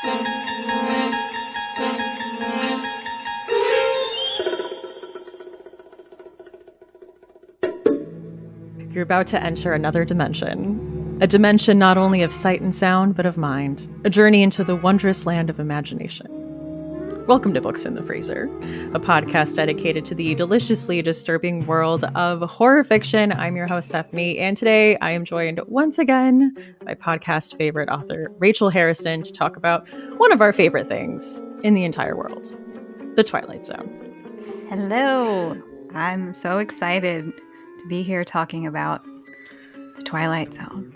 You're about to enter another dimension. A dimension not only of sight and sound, but of mind. A journey into the wondrous land of imagination. Welcome to Books in the Freezer, a podcast dedicated to the deliciously disturbing world of horror fiction. I'm your host, Stephanie, and today I am joined once again by podcast favorite author Rachel Harrison to talk about one of our favorite things in the entire world, the Twilight Zone. Hello. I'm so excited to be here talking about the Twilight Zone.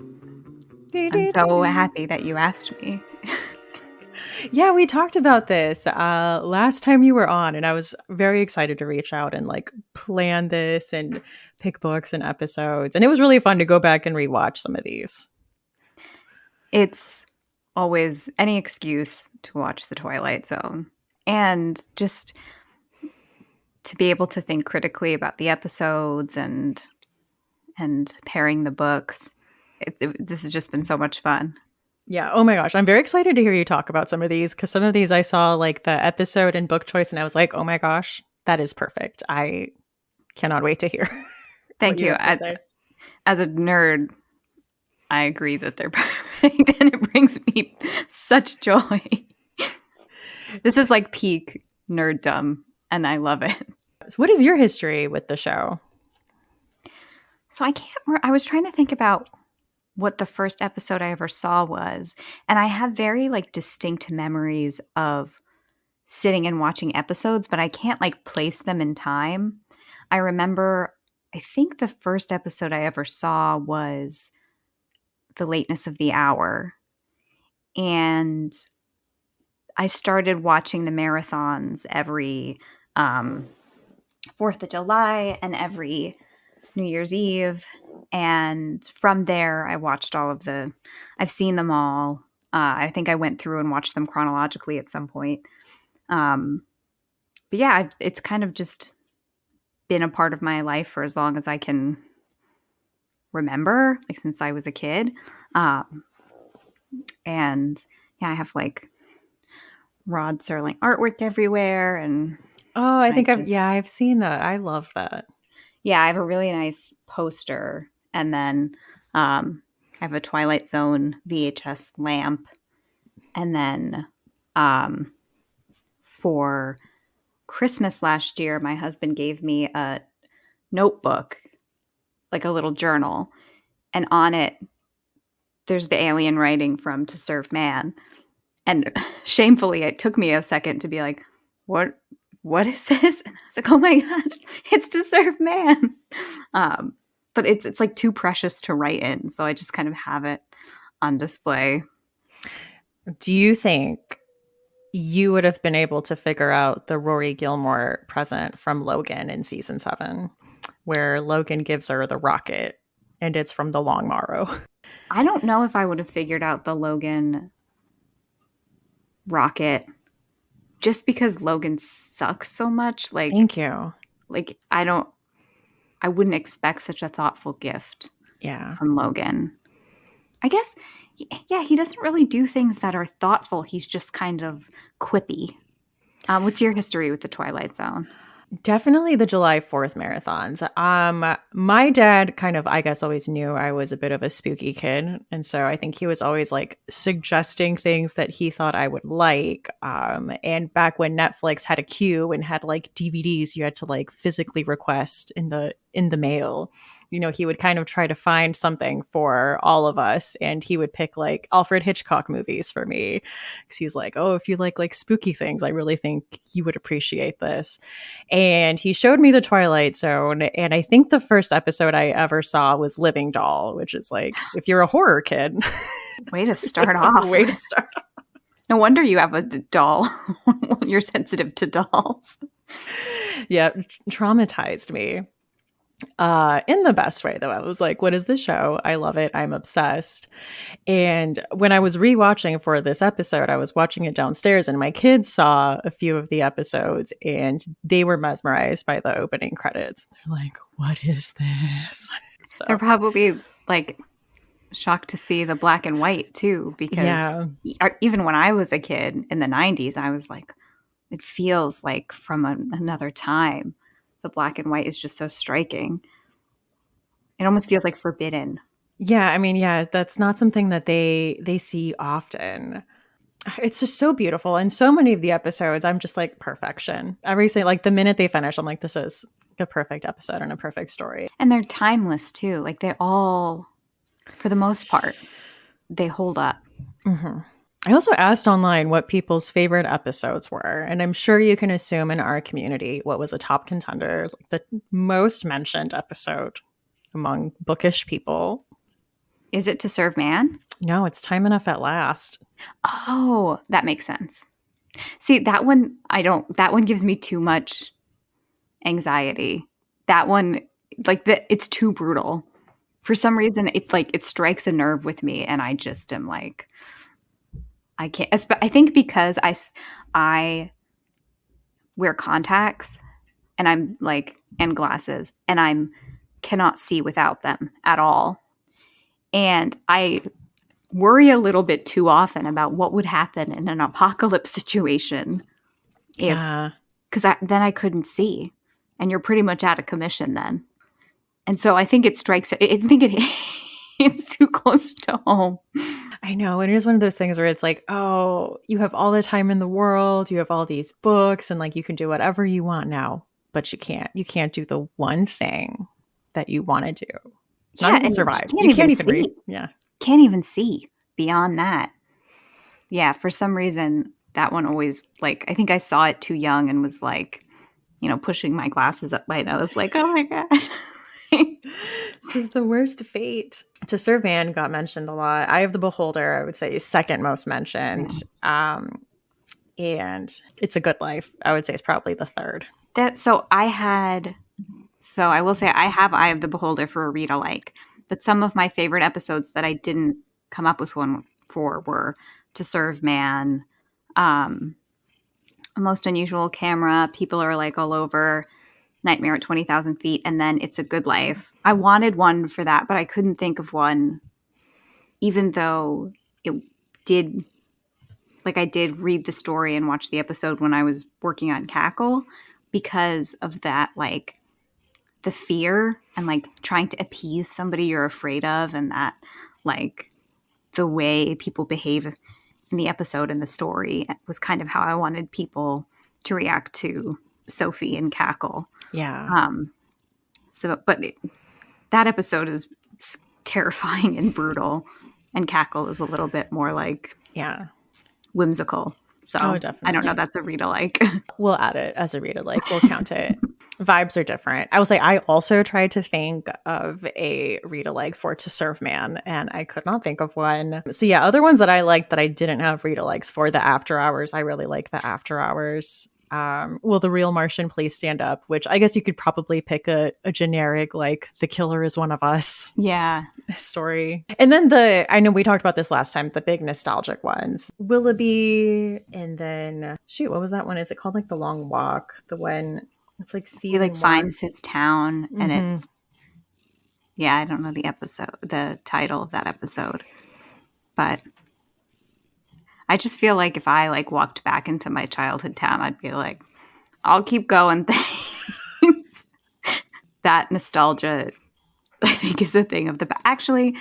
I'm so happy that you asked me. Yeah, we talked about this last time you were on, and I was very excited to reach out and plan this and pick books and episodes. And it was really fun to go back and rewatch some of these. It's always any excuse to watch the Twilight Zone and just to be able to think critically about the episodes and pairing the books. This has just been so much fun. Yeah. Oh my gosh. I'm very excited to hear you talk about some of these, because some of these I saw the episode and book choice and I was like, oh my gosh, that is perfect. I cannot wait to hear. Thank you. As a nerd, I agree that they're perfect and it brings me such joy. This is like peak nerddom and I love it. So what is your history with the show? So I can't remember. I was trying to think about what the first episode I ever saw was. And I have very distinct memories of sitting and watching episodes, but I can't place them in time. I remember, I think the first episode I ever saw was The Lateness of the Hour. And I started watching the marathons every 4th of July and every New Year's Eve. And from there, I watched I've seen them all. I think I went through and watched them chronologically at some point. But yeah, it's kind of just been a part of my life for as long as I can remember, since I was a kid. And yeah, I have Rod Serling artwork everywhere. And oh, I think I've seen that. I love that. Yeah, I have a really nice poster. And then I have a Twilight Zone VHS lamp. And then for Christmas last year, my husband gave me a notebook, a little journal. And on it, there's the alien writing from To Serve Man. And shamefully, it took me a second to be like, what is this? And I was like, oh my gosh, it's To Serve Man. But it's too precious to write in. So I just kind of have it on display. Do you think you would have been able to figure out the Rory Gilmore present from Logan in season 7, where Logan gives her the rocket and it's from the Long Morrow? I don't know if I would have figured out the Logan rocket, just because Logan sucks so much. Thank you. I wouldn't expect such a thoughtful gift from Logan. I guess, yeah, he doesn't really do things that are thoughtful. He's just kind of quippy. What's your history with the Twilight Zone? Definitely the July 4th marathons. My dad kind of, I guess, always knew I was a bit of a spooky kid. And so I think he was always suggesting things that he thought I would like. And back when Netflix had a queue and had DVDs you had to physically request in the mail, he would kind of try to find something for all of us. And he would pick Alfred Hitchcock movies for me. Because he's like, oh, if you like spooky things, I really think you would appreciate this. And he showed me the Twilight Zone. And I think the first episode I ever saw was Living Doll, which is if you're a horror kid. Way to start off. Way to start off. No wonder you have a doll. You're sensitive to dolls. Yeah, traumatized me. In the best way, though. I was like, what is this show? I love it. I'm obsessed. And when I was rewatching for this episode, I was watching it downstairs and my kids saw a few of the episodes and they were mesmerized by the opening credits. They're like, what is this? So. They're probably shocked to see the black and white too, because Yeah. even when I was a kid in the 90s, I was like, it feels like from another time. The black and white is just so striking. It almost feels like forbidden. Yeah, I mean, yeah, that's not something that they see often. It's just so beautiful, and so many of the episodes, I'm just like perfection. Every single like the minute they finish, I'm like, this is a perfect episode and a perfect story. And they're timeless too. Like they all, for the most part, they hold up. Hmm. I also asked online what people's favorite episodes were, and I'm sure you can assume in our community what was a top contender, like the most mentioned episode among bookish people. Is it To Serve Man? No, it's Time Enough at Last. Oh, that makes sense. See, that one, that one gives me too much anxiety. That one, it's too brutal. For some reason, it's like it strikes a nerve with me, and I just am like, I can't. I think because I wear contacts and I'm like, and glasses, and I'm cannot see without them at all. And I worry a little bit too often about what would happen in an apocalypse situation if, Yeah. because then I couldn't see, and you're pretty much out of commission then. And so I think it strikes. I think it it's too close to home. I know. And it is one of those things where it's like, oh, you have all the time in the world, you have all these books, and like you can do whatever you want now, but you can't. You can't do the one thing that you want to do. Not Yeah, even and survive. you You can't can't even even read. see. Yeah. Can't even see beyond that. Yeah, for some reason that one always like I think I saw it too young and was like, pushing my glasses up my nose like, "Oh my gosh." This is the worst fate. To Serve Man got mentioned a lot. Eye of the Beholder, I would say, is second most mentioned. And It's a Good Life, I would say, is probably the third. So I will say I have Eye of the Beholder for a read alike, but some of my favorite episodes that I didn't come up with one for were To Serve Man, um, A Most Unusual Camera, People Are Like All Over, Nightmare at 20,000 Feet, and then It's a Good Life. I wanted one for that, but I couldn't think of one, even though it did, like I did read the story and watch the episode when I was working on Cackle because of that, like, the fear and like trying to appease somebody you're afraid of, and that like the way people behave in the episode and the story was kind of how I wanted people to react to Sophie and Cackle. Yeah. That episode is terrifying and brutal, and Cackle is a little bit more like Yeah. whimsical. So Definitely. I don't know. That's a read alike. We'll add it as a read alike. We'll count it. Vibes are different. I will say I also tried to think of a read alike for To Serve Man, and I could not think of one. So yeah, other ones that I liked that I didn't have read alikes for, The After Hours. I really like The After Hours. Will the Real Martian Please Stand Up? Which I guess you could probably pick a generic like The Killer Is One of Us. Yeah. Story. And then I know we talked about this last time, the big nostalgic ones. Willoughby, and then shoot, what was that one? Is it called like The Long Walk? The one it's like season He like one. finds his town, and Mhm. it's I don't know the title of that episode, but I just feel like if I like walked back into my childhood town, I'd be like, I'll keep going. Thanks. That nostalgia, I think, is a thing of the actually.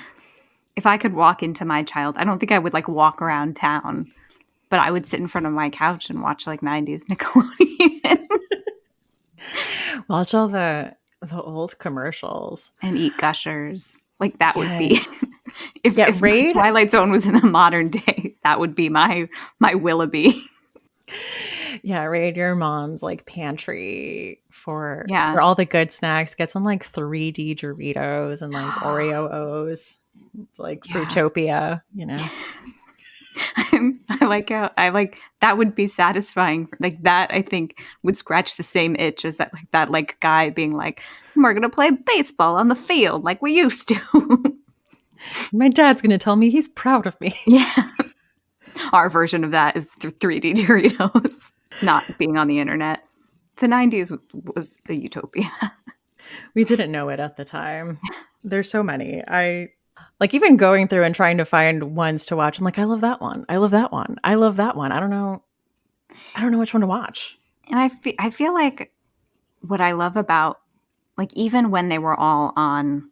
If I could walk into my I don't think I would like walk around town, but I would sit in front of my couch and watch like 90s Nickelodeon. Watch all the old commercials and eat Gushers. Like that would be Yes. if Raid. Twilight Zone was in the modern day, that would be my Willoughby. Yeah, raid your mom's like pantry for Yeah. all the good snacks. Get some like 3D Doritos and like Oreo O's. It's like Yeah. Fruitopia, you know. I like how that would be satisfying. Like that, I think would scratch the same itch as that like guy being like, we're gonna play baseball on the field like we used to. My dad's gonna tell me he's proud of me. Yeah. Our version of that is 3D Doritos, not being on the internet. The 90s was the utopia. We didn't know it at the time. There's so many. Like even going through and trying to find ones to watch, I'm like, I love that one. I love that one. I love that one. I don't know. I don't know which one to watch. And I feel like what I love about, like, even when they were all on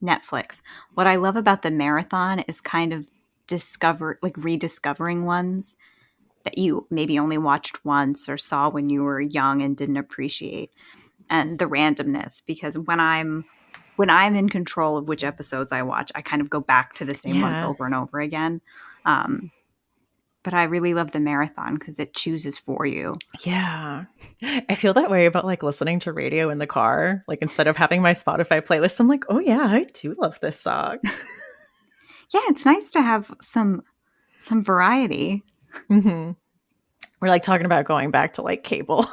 Netflix, what I love about the marathon is kind of rediscovering ones that you maybe only watched once or saw when you were young and didn't appreciate, and the randomness. Because when I'm in control of which episodes I watch, I kind of go back to the same ones Yeah. over and over again. Um, but I really love the marathon because it chooses for you. Yeah. I feel that way about like listening to radio in the car. Like instead of having my Spotify playlist, I'm like, oh yeah, I do love this song. Yeah, it's nice to have some variety. Mm-hmm. We're like talking about going back to like cable,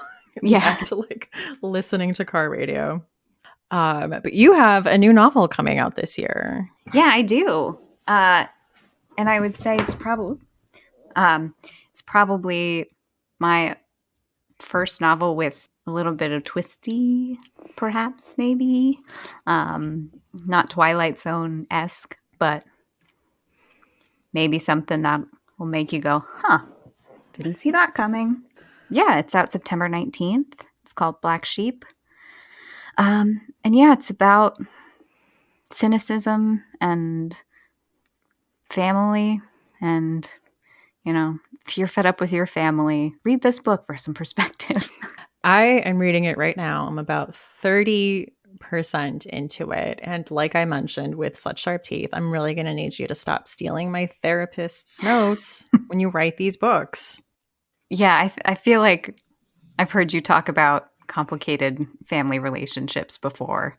Yeah. back to like listening to car radio. But you have a new novel coming out this year. Yeah, I do. And I would say it's probably my first novel with a little bit of twisty, perhaps, maybe. Not Twilight Zone esque, but maybe something that will make you go, huh, didn't see that coming. Yeah, it's out September 19th. It's called Black Sheep. And yeah, it's about cynicism and family. And, if you're fed up with your family, read this book for some perspective. I am reading it right now. I'm about 30% into it. And like I mentioned, with such sharp teeth, I'm really going to need you to stop stealing my therapist's notes when you write these books. Yeah, I feel like I've heard you talk about complicated family relationships before.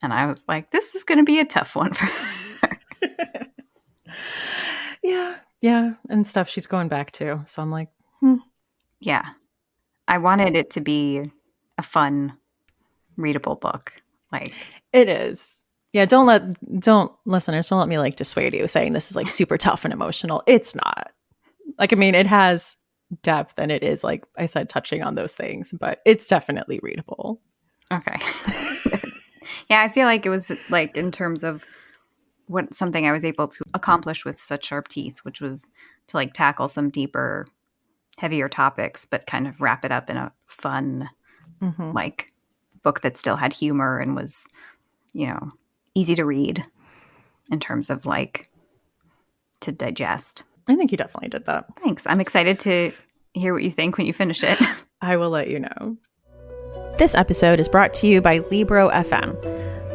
And I was like, this is going to be a tough one for her. Yeah. And stuff she's going back to. So I'm like, Yeah. I wanted it to be a fun, readable book. Like, it is. Yeah, listeners, don't let me like dissuade you saying this is like super tough and emotional. It's not. Like, I mean, it has depth and it is, like I said, touching on those things, but it's definitely readable. okay. Yeah, I feel like it was like in terms of something I was able to accomplish with such sharp teeth, which was to like tackle some deeper, heavier topics, but kind of wrap it up in a fun, like book that still had humor and was, easy to read in terms of like to digest. I think you definitely did that. Thanks. I'm excited to hear what you think when you finish it. I will let you know. This episode is brought to you by Libro FM.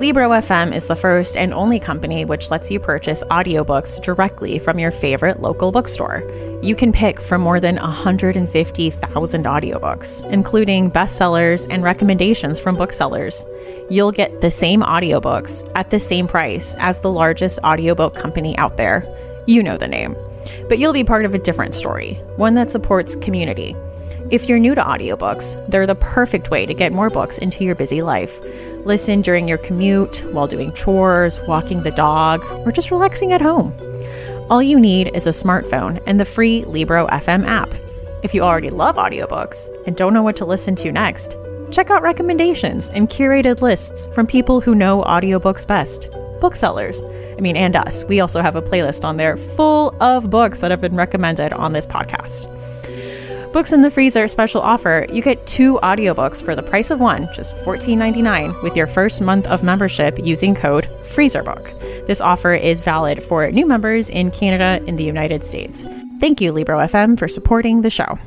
Libro FM is the first and only company which lets you purchase audiobooks directly from your favorite local bookstore. You can pick from more than 150,000 audiobooks, including bestsellers and recommendations from booksellers. You'll get the same audiobooks at the same price as the largest audiobook company out there. You know the name. But you'll be part of a different story, one that supports community. If you're new to audiobooks, they're the perfect way to get more books into your busy life. Listen during your commute, while doing chores, walking the dog, or just relaxing at home. All you need is a smartphone and the free Libro FM app. If you already love audiobooks and don't know what to listen to next, check out recommendations and curated lists from people who know audiobooks best. Booksellers. And us. We also have a playlist on there full of books that have been recommended on this podcast. Books in the Freezer special offer. You get 2 audiobooks for the price of one, just $14.99, with your first month of membership using code FreezerBook. This offer is valid for new members in Canada and the United States. Thank you, Libro FM, for supporting the show.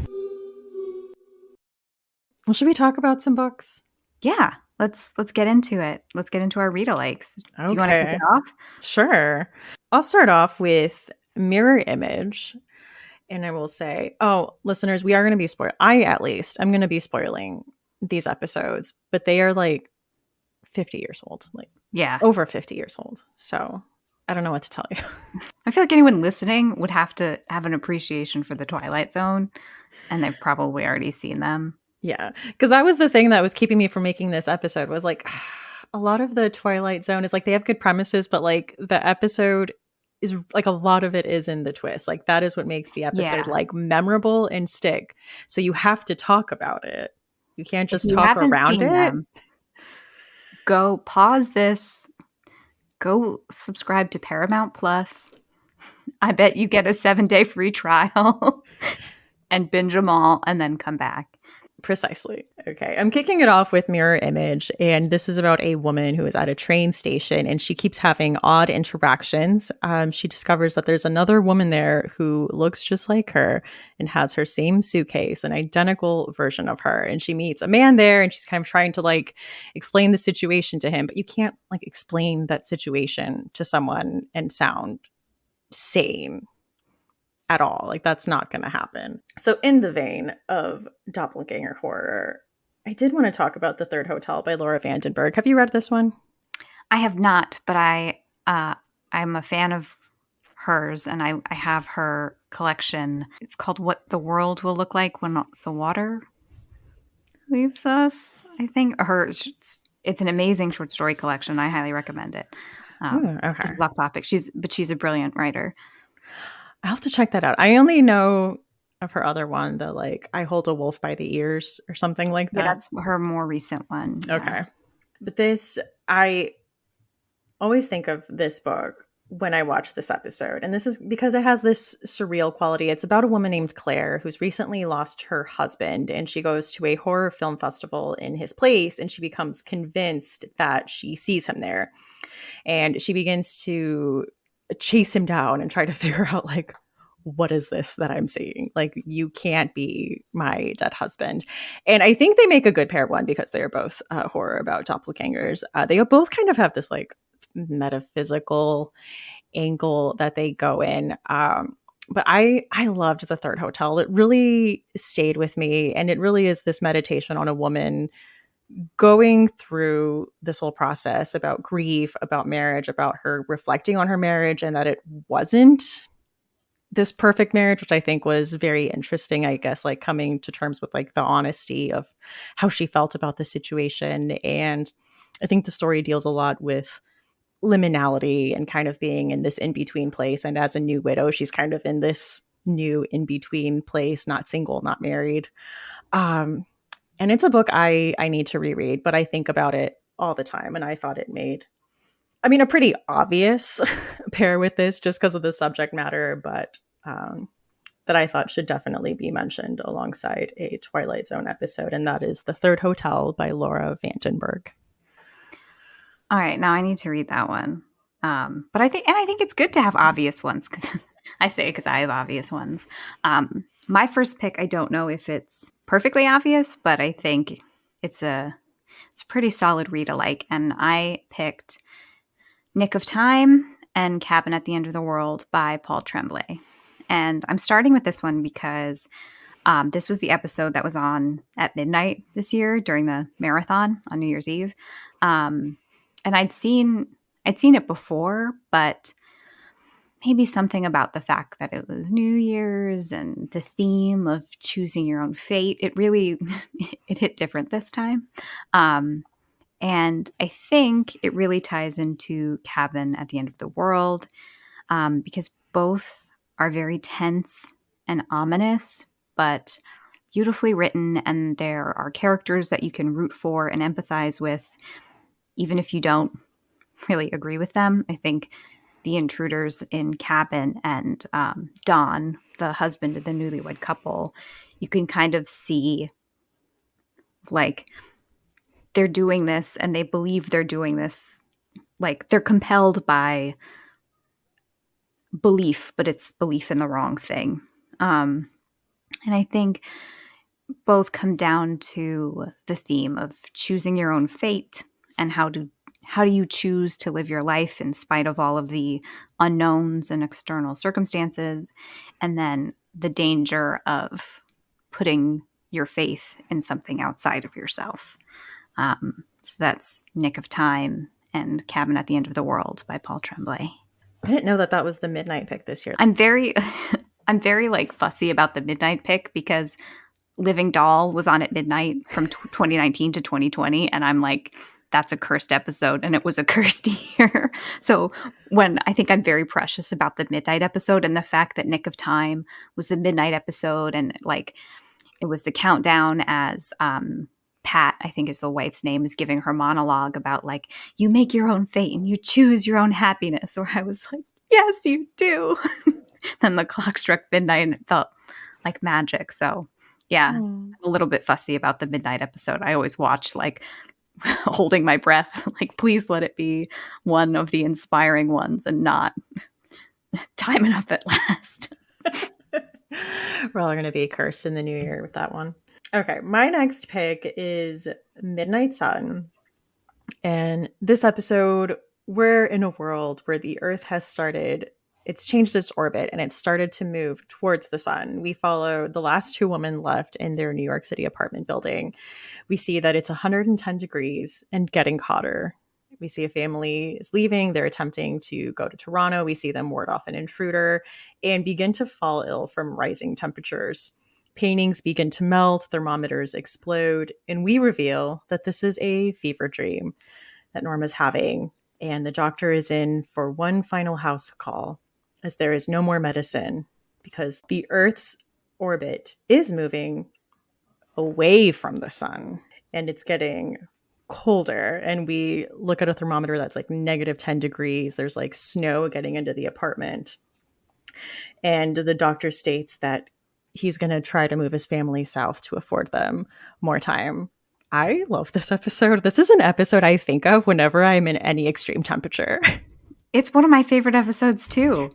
Well, should we talk about some books? Yeah, let's get into it. Let's get into our Readalikes. Okay. Do you want to kick it off? Sure. I'll start off with Mirror Image. And I will say, listeners, we are going to be I'm going to be spoiling these episodes, but they are like 50 years old, like over 50 years old. So I don't know what to tell you. I feel like anyone listening would have to have an appreciation for the Twilight Zone, and they've probably already seen them. Yeah, because that was the thing that was keeping me from making this episode was like a lot of the Twilight Zone is like they have good premises, but like the episode is like a lot of it is in the twist. Like that is what makes the episode like memorable and stick. So you have to talk about it. You can't just talk around it. Go pause this, Go subscribe to Paramount Plus. I bet you get a 7-day free trial and binge them all and then come back. Precisely. Okay. I'm kicking it off with Mirror Image. And this is about a woman who is at a train station and she keeps having odd interactions. She discovers that there's another woman there who looks just like her and has her same suitcase, an identical version of her. And she meets a man there and she's kind of trying to like explain the situation to him. But you can't like explain that situation to someone and sound sane at all. Like that's not going to happen. So in the vein of doppelganger horror, I did want to talk about The Third Hotel by Laura Vandenberg. Have you read this one? I have not, but I'm a fan of hers, and I have her collection. It's called What the World Will Look Like When the Water Leaves Us, I think. It's an amazing short story collection. I highly recommend it. Ooh, okay. It's a block topic. She's a brilliant writer. I'll have to check that out. I only know of her other one, the like I Hold a Wolf by the Ears or something like that. Yeah, that's her more recent one. Yeah. Okay. But this, I always think of this book when I watch this episode. And this is because it has this surreal quality. It's about a woman named Claire who's recently lost her husband, and she goes to a horror film festival in his place, and she becomes convinced that she sees him there. And she begins to chase him down and try to figure out like, what is this that I'm seeing? Like, you can't be my dead husband. And I think they make a good pair one because they're both horror about doppelgangers. They both kind of have this like metaphysical angle that they go in. But I loved The Third Hotel. It really stayed with me. And it really is this meditation on a woman going through this whole process about grief, about marriage, about her reflecting on her marriage and that it wasn't this perfect marriage, which I think was very interesting, I guess, like coming to terms with like the honesty of how she felt about the situation. And I think the story deals a lot with liminality and kind of being in this in-between place. And as a new widow, she's kind of in this new in-between place, not single, not married. And it's a book I need to reread, but I think about it all the time. And I thought it made, I mean, a pretty obvious pair with this just because of the subject matter, but that I thought should definitely be mentioned alongside a Twilight Zone episode. And that is The Third Hotel by Laura Vandenberg. All right, now I need to read that one. But I think it's good to have obvious ones because because I have obvious ones. My first pick, I don't know if it's perfectly obvious, but I think it's a pretty solid read alike. And I picked Nick of Time and Cabin at the End of the World by Paul Tremblay. And I'm starting with this one because this was the episode that was on at midnight this year during the marathon on New Year's Eve. And I'd seen it before, but maybe something about the fact that it was New Year's and the theme of choosing your own fate, it really it hit different this time. And I think it really ties into Cabin at the End of the World because both are very tense and ominous, but beautifully written. And there are characters that you can root for and empathize with, even if you don't really agree with them. I think the intruders in Cabin and Don, the husband of the newlywed couple, you can kind of see like they're doing this and they believe they're doing this. Like they're compelled by belief, but it's belief in the wrong thing. And I think both come down to the theme of choosing your own fate and how do you choose to live your life in spite of all of the unknowns and external circumstances, and then the danger of putting your faith in something outside of yourself. So that's Nick of Time and Cabin at the End of the World by Paul Tremblay. I didn't know that was the midnight pick this year. I'm very like fussy about the midnight pick because Living Doll was on at midnight from 2019 to 2020, and I'm like, that's a cursed episode, and it was a cursed year. So when I think I'm very precious about the midnight episode and the fact that Nick of Time was the midnight episode, and like it was the countdown as Pat, I think is the wife's name, is giving her monologue about like, you make your own fate and you choose your own happiness. Where I was like, yes, you do. Then the clock struck midnight and it felt like magic. So yeah, Oh. I'm a little bit fussy about the midnight episode. I always watch like holding my breath, like, please let it be one of the inspiring ones and not time enough at last. We're all going to be cursed in the new year with that one. Okay, my next pick is Midnight Sun. And this episode, we're in a world where the Earth has started, it's changed its orbit and it's started to move towards the sun. We follow the last two women left in their New York City apartment building. We see that it's 110 degrees and getting hotter. We see a family is leaving. They're attempting to go to Toronto. We see them ward off an intruder and begin to fall ill from rising temperatures. Paintings begin to melt, thermometers explode, and we reveal that this is a fever dream that Norma's having. And the doctor is in for one final house call, as there is no more medicine because the Earth's orbit is moving away from the sun and it's getting colder. And we look at a thermometer that's like negative 10 degrees. There's like snow getting into the apartment. And the doctor states that he's going to try to move his family south to afford them more time. I love this episode. This is an episode I think of whenever I'm in any extreme temperature. It's one of my favorite episodes too.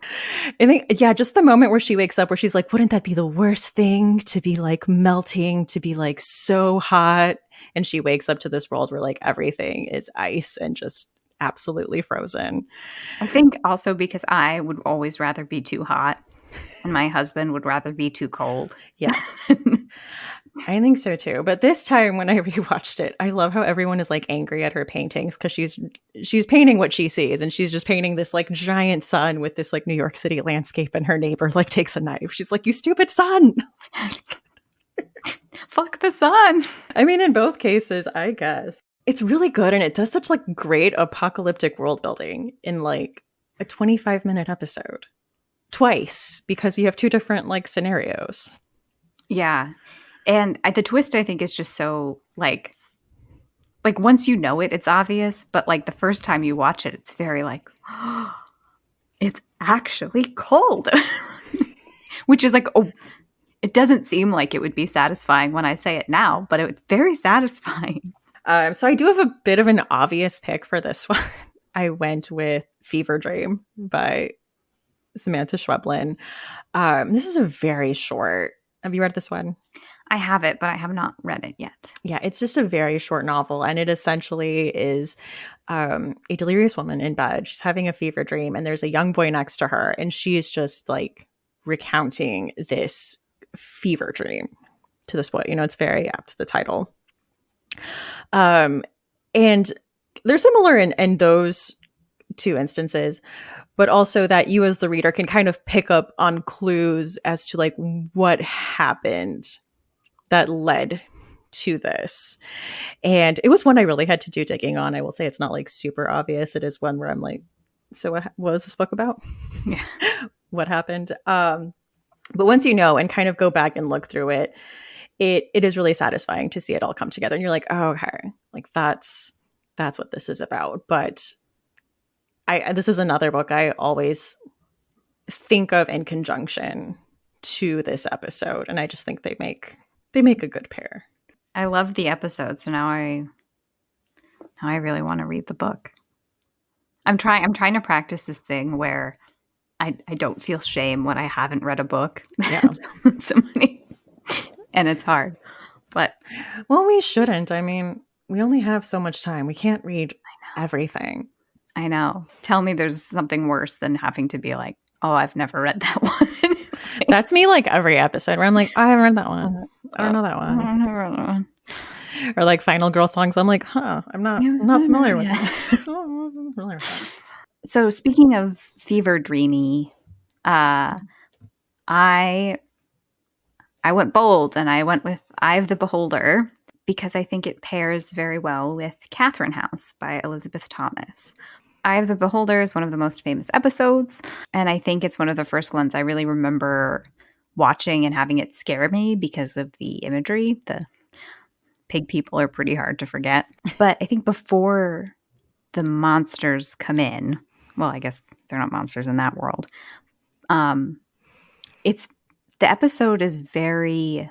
I think, yeah, just the moment where she wakes up, where she's like, wouldn't that be the worst thing to be like melting, to be like so hot? And she wakes up to this world where like everything is ice and just absolutely frozen. I think also because I would always rather be too hot and my husband would rather be too cold. Yes. I think so too. But this time when I rewatched it, I love how everyone is like angry at her paintings because she's painting what she sees and she's just painting this like giant sun with this like New York City landscape and her neighbor like takes a knife. She's like, you stupid sun. Fuck the sun. I mean, in both cases, I guess. It's really good and it does such like great apocalyptic world building in like a 25-minute episode. Twice because you have two different like scenarios. Yeah. And the twist, I think, is just so like once you know it, it's obvious. But like the first time you watch it, it's very like, oh, it's actually cold. Which is like, oh, it doesn't seem like it would be satisfying when I say it now, but it's very satisfying. So I do have a bit of an obvious pick for this one. I went with Fever Dream by Samantha Schweblin. This is a very short. Have you read this one? I have it, but I have not read it yet. Yeah, it's just a very short novel. And it essentially is a delirious woman in bed. She's having a fever dream and there's a young boy next to her. And she is just like recounting this fever dream to this boy. You know, it's very apt, the title. And they're similar in those two instances, but also that you as the reader can kind of pick up on clues as to like what happened that led to this. And it was one I really had to do digging on. I will say it's not like super obvious. It is one where I'm like, so what was this book about? Yeah. What happened? But once you know and kind of go back and look through it, it is really satisfying to see it all come together. And you're like, oh, okay, like that's what this is about. But this is another book I always think of in conjunction to this episode. And I just think they make a good pair. I love the episode, so now I really want to read the book. I'm trying to practice this thing where I don't feel shame when I haven't read a book. Yeah. And it's hard. But well, we shouldn't. I mean, we only have so much time. We can't read everything. I know. Tell me there's something worse than having to be like, oh, I've never read that one. That's me like every episode where I'm like, I haven't read that one. I don't know that one. I've never read that one. Or like Final Girl songs. I'm like, I'm not familiar with that. So speaking of fever dreamy, I went bold and I went with Eye of the Beholder because I think it pairs very well with Catherine House by Elizabeth Thomas. Eye of the Beholder is one of the most famous episodes, and I think it's one of the first ones I really remember watching and having it scare me because of the imagery, the pig people are pretty hard to forget. But I think before the monsters come in, well, I guess they're not monsters in that world. Um, it's the episode is very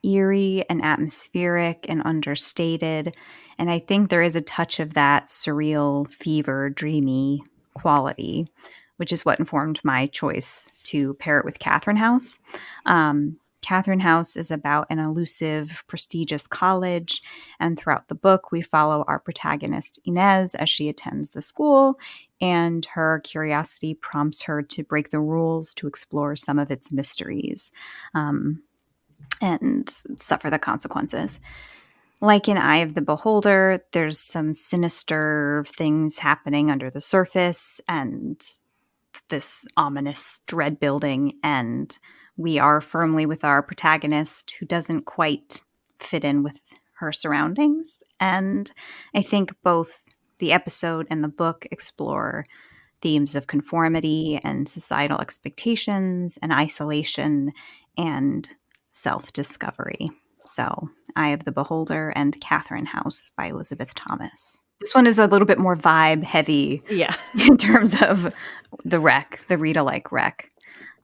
eerie and atmospheric and understated. And I think there is a touch of that surreal, fever, dreamy quality, which is what informed my choice to pair it with Catherine House. Catherine House is about an elusive, prestigious college, and throughout the book, we follow our protagonist Inez as she attends the school, and her curiosity prompts her to break the rules to explore some of its mysteries. And suffer the consequences. Like in Eye of the Beholder, there's some sinister things happening under the surface and this ominous dread building. And we are firmly with our protagonist who doesn't quite fit in with her surroundings. And I think both the episode and the book explore themes of conformity and societal expectations and isolation and self-discovery. So, Eye of the Beholder and Catherine House by Elizabeth Thomas. This one is a little bit more vibe heavy Yeah. in terms of the Readalike rec.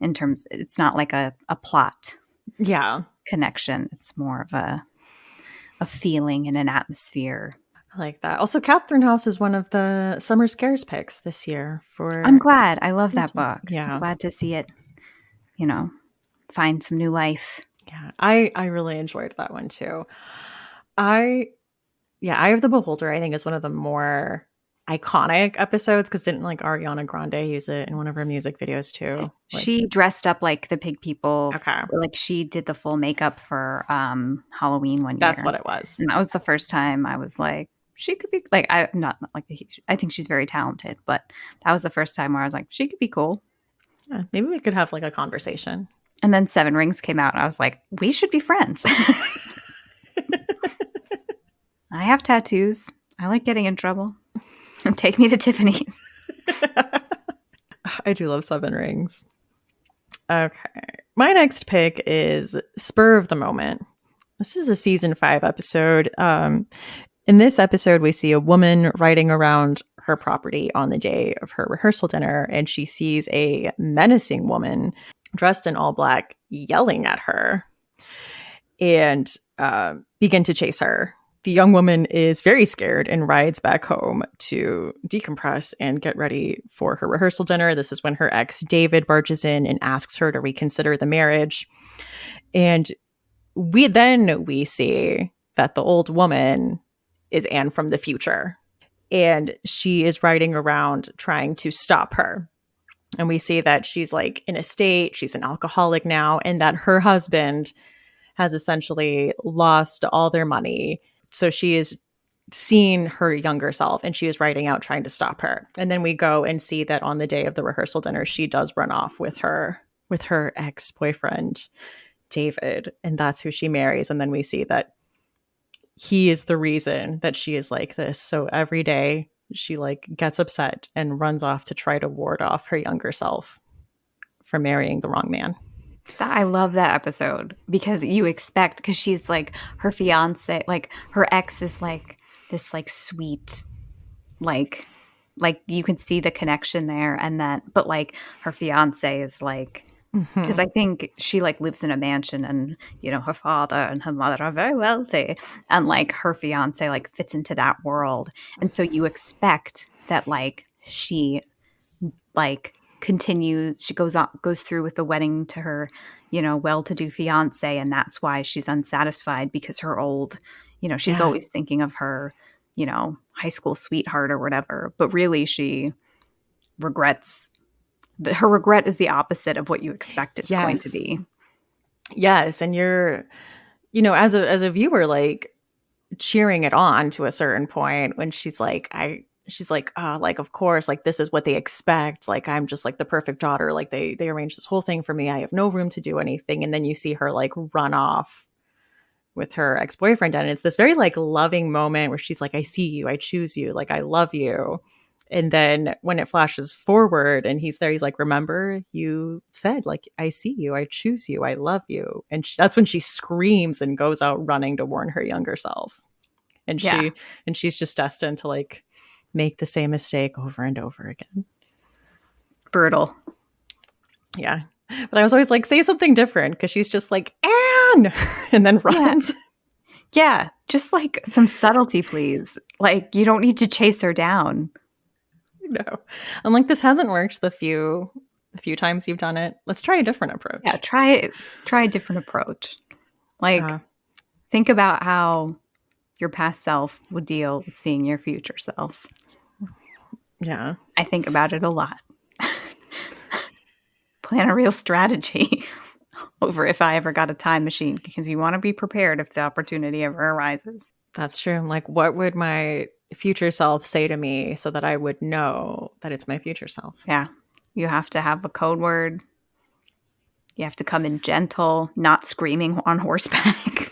In terms, it's not like a plot Yeah. connection. It's more of a feeling and an atmosphere. I like that. Also, Catherine House is one of the Summer Scares picks this year for. I'm glad. I love that book. Yeah. I'm glad to see it, find some new life. Yeah. I really enjoyed that one too. Eye of the Beholder, I think, is one of the more iconic episodes because didn't like Ariana Grande use it in one of her music videos too? Like, she dressed up like the pig people. Okay. Like she did the full makeup for Halloween one year. That's what it was. And that was the first time I was like, she could be like, I think she's very talented, but that was the first time where I was like, she could be cool. Yeah, maybe we could have like a conversation. And then Seven Rings came out and I was like, we should be friends. I have tattoos. I like getting in trouble. Take me to Tiffany's. I do love Seven Rings. Okay. My next pick is Spur of the Moment. This is a season 5 episode. In this episode, we see a woman riding around her property on the day of her rehearsal dinner, and she sees a menacing woman dressed in all black yelling at her and begin to chase her. The young woman is very scared and rides back home to decompress and get ready for her rehearsal dinner. This is when her ex, David, barges in and asks her to reconsider the marriage. And we see that the old woman is Anne from the future. And she is riding around trying to stop her. And we see that she's like in a state, she's an alcoholic now, and that her husband has essentially lost all their money. So she is seeing her younger self and she is riding out trying to stop her. And then we go and see that on the day of the rehearsal dinner, she does run off with her ex-boyfriend, David. And that's who she marries. And then we see that he is the reason that she is like this. So every day she like gets upset and runs off to try to ward off her younger self from marrying the wrong man. I love that episode because because she's like her fiance, like her ex is like this like sweet, like you can see the connection there. And but like her fiance is like, because I think she like lives in a mansion and, her father and her mother are very wealthy and like her fiance like fits into that world. And so you expect that like she like continues, she goes through with the wedding to her, well-to-do fiance. And that's why she's unsatisfied because her old, she's always thinking of her, high school sweetheart or whatever. But really she regrets her regret is the opposite of what you expect it's going to be. Yes. And you're, as a viewer, like cheering it on to a certain point when she's like, of course, like this is what they expect. Like, I'm just like the perfect daughter. Like they arranged this whole thing for me. I have no room to do anything. And then you see her like run off with her ex-boyfriend. And it's this very like loving moment where she's like, I see you, I choose you, like I love you. And then when it flashes forward and he's there, he's like, remember, you said, like, I see you, I choose you, I love you. And that's when she screams and goes out running to warn her younger self. And Yeah. she's just destined to like make the same mistake over and over again. Brutal. Yeah. But I was always like, say something different, because she's just like, Anne, and then runs. Yeah. Just like some subtlety, please. Like, you don't need to chase her down. No. I'm like, this hasn't worked the few times you've done it. Let's try a different approach. Yeah. Try a different approach. Like, think about how your past self would deal with seeing your future self. Yeah. I think about it a lot. Plan a real strategy over if I ever got a time machine, because you want to be prepared if the opportunity ever arises. That's true. Like, what would my future self say to me so that I would know that it's my future self? Yeah. You have to have a code word. You have to come in gentle, not screaming on horseback.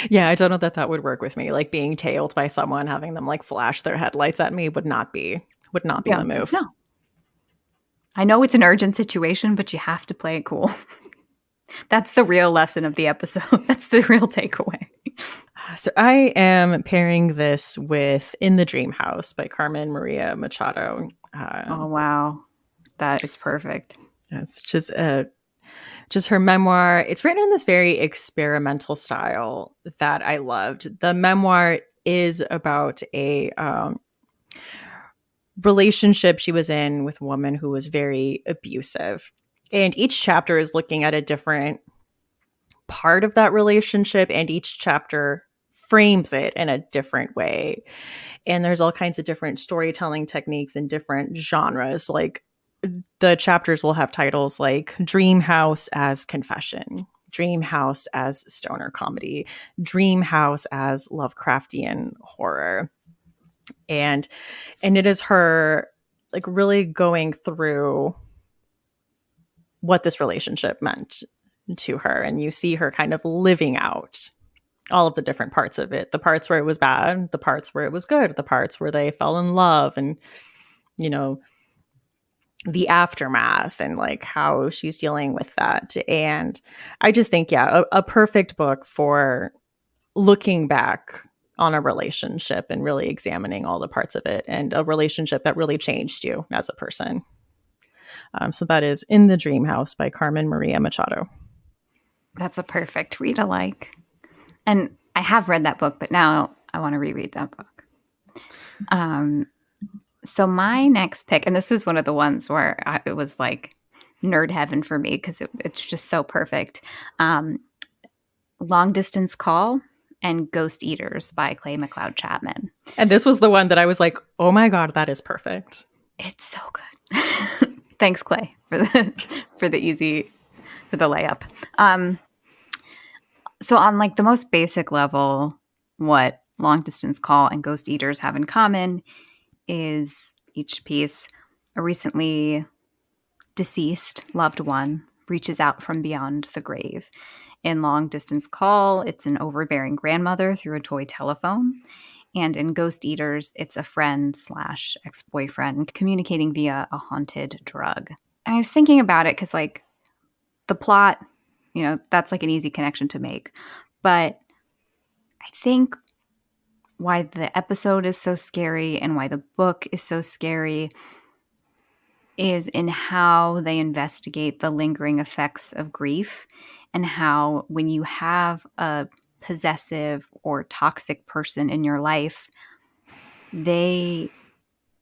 Yeah, I don't know that would work with me. Like, being tailed by someone, having them like flash their headlights at me would not be Yeah. the move. No. I know it's an urgent situation, but you have to play it cool. That's the real lesson of the episode. That's the real takeaway. So I am pairing this with In the Dream House by Carmen Maria Machado. Oh, wow. That is perfect. It's just her memoir. It's written in this very experimental style that I loved. The memoir is about a relationship she was in with a woman who was very abusive. And each chapter is looking at a different part of that relationship, and each chapter frames it in a different way. And there's all kinds of different storytelling techniques and different genres. Like, the chapters will have titles like Dream House as Confession, Dream House as Stoner Comedy, Dream House as Lovecraftian Horror. And it is her like really going through what this relationship meant to her. And you see her kind of living out all of the different parts of it, the parts where it was bad, the parts where it was good, the parts where they fell in love, and, you know, the aftermath and like how she's dealing with that. And I just think, yeah, a perfect book for looking back on a relationship and really examining all the parts of it, and a relationship that really changed you as a person. So that is In the Dream House by Carmen Maria Machado. That's a perfect read alike. And I have read that book, but now I want to reread that book. So my next pick, and this was one of the ones where it was like nerd heaven for me because it's just so perfect. Long Distance Call and Ghost Eaters by Clay McLeod Chapman. And this was the one that I was like, oh my God, that is perfect. It's so good. Thanks, Clay, for the layup. So on like the most basic level, what Long Distance Call and Ghost Eaters have in common is each piece a recently deceased loved one reaches out from beyond the grave. In Long Distance Call, it's an overbearing grandmother through a toy telephone. And in Ghost Eaters, it's a friend / ex-boyfriend communicating via a haunted drug. And I was thinking about it because, like, the plot, you know, that's like an easy connection to make. But I think why the episode is so scary and why the book is so scary is in how they investigate the lingering effects of grief, and how when you have a possessive or toxic person in your life, they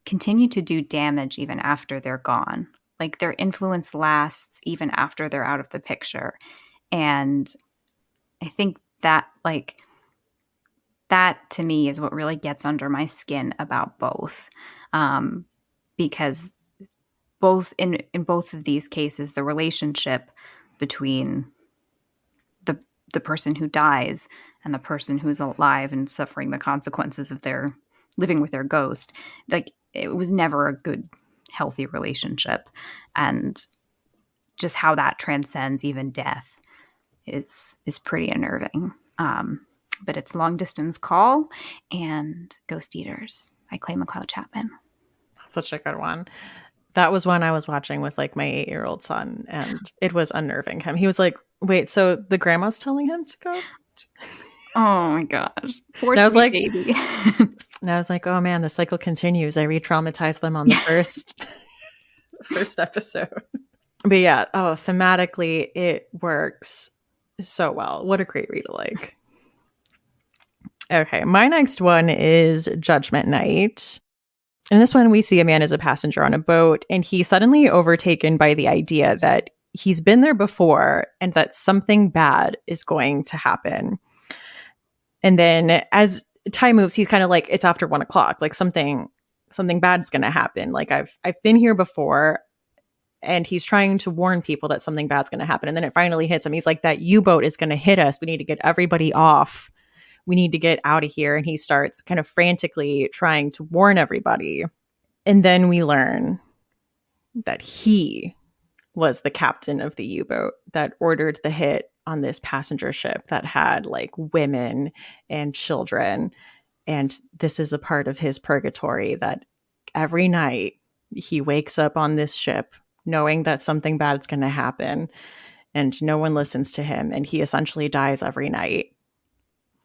continue to do damage even after they're gone. Like, their influence lasts even after they're out of the picture. And I think that, like, that to me is what really gets under my skin about both. Because both in both of these cases, the relationship between the person who dies and the person who's alive and suffering the consequences of their living with their ghost, like, it was never a good, healthy relationship. And just how that transcends even death is pretty unnerving. But it's Long Distance Call and Ghost Eaters by Clay McLeod Chapman. That's such a good one. That was one I was watching with like my 8-year-old son, and it was unnerving him. He was like, wait, so the grandma's telling him to go? Oh my gosh. Poor And I was sweet like, baby. oh man, the cycle continues. I re-traumatized them on the first episode. But yeah, thematically it works so well. What a great read alike. Okay, my next one is Judgment Night. In this one, we see a man as a passenger on a boat, and he's suddenly overtaken by the idea that he's been there before and that something bad is going to happen. And then as time moves, he's kind of like, it's after 1:00, like something bad's going to happen. Like I've been here before, and he's trying to warn people that something bad's going to happen. And then it finally hits him. He's like, that U-boat is going to hit us. We need to get everybody off. We need to get out of here. And he starts kind of frantically trying to warn everybody. And then we learn that he was the captain of the U-boat that ordered the hit on this passenger ship that had like women and children. And this is a part of his purgatory, that every night he wakes up on this ship knowing that something bad's going to happen, and no one listens to him. And he essentially dies every night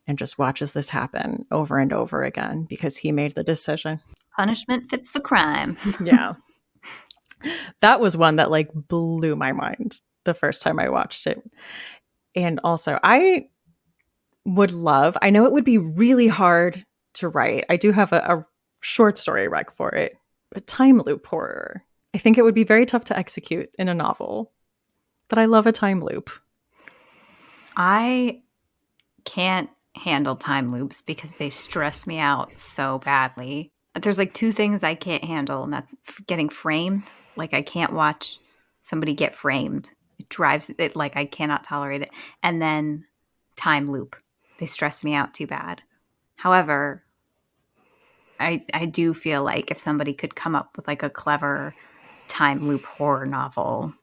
and just watches this happen over and over again because he made the decision. Punishment fits the crime. Yeah. That was one that like blew my mind the first time I watched it. And also I know it would be really hard to write. I do have a short story rec for it, but time loop horror. I think it would be very tough to execute in a novel, but I love a time loop. I can't handle time loops because they stress me out so badly. There's like two things I can't handle, and that's getting framed. Like I can't watch somebody get framed. It drives it, like I cannot tolerate it. And then time loop. They stress me out too bad. However, I do feel like if somebody could come up with like a clever time loop horror novel,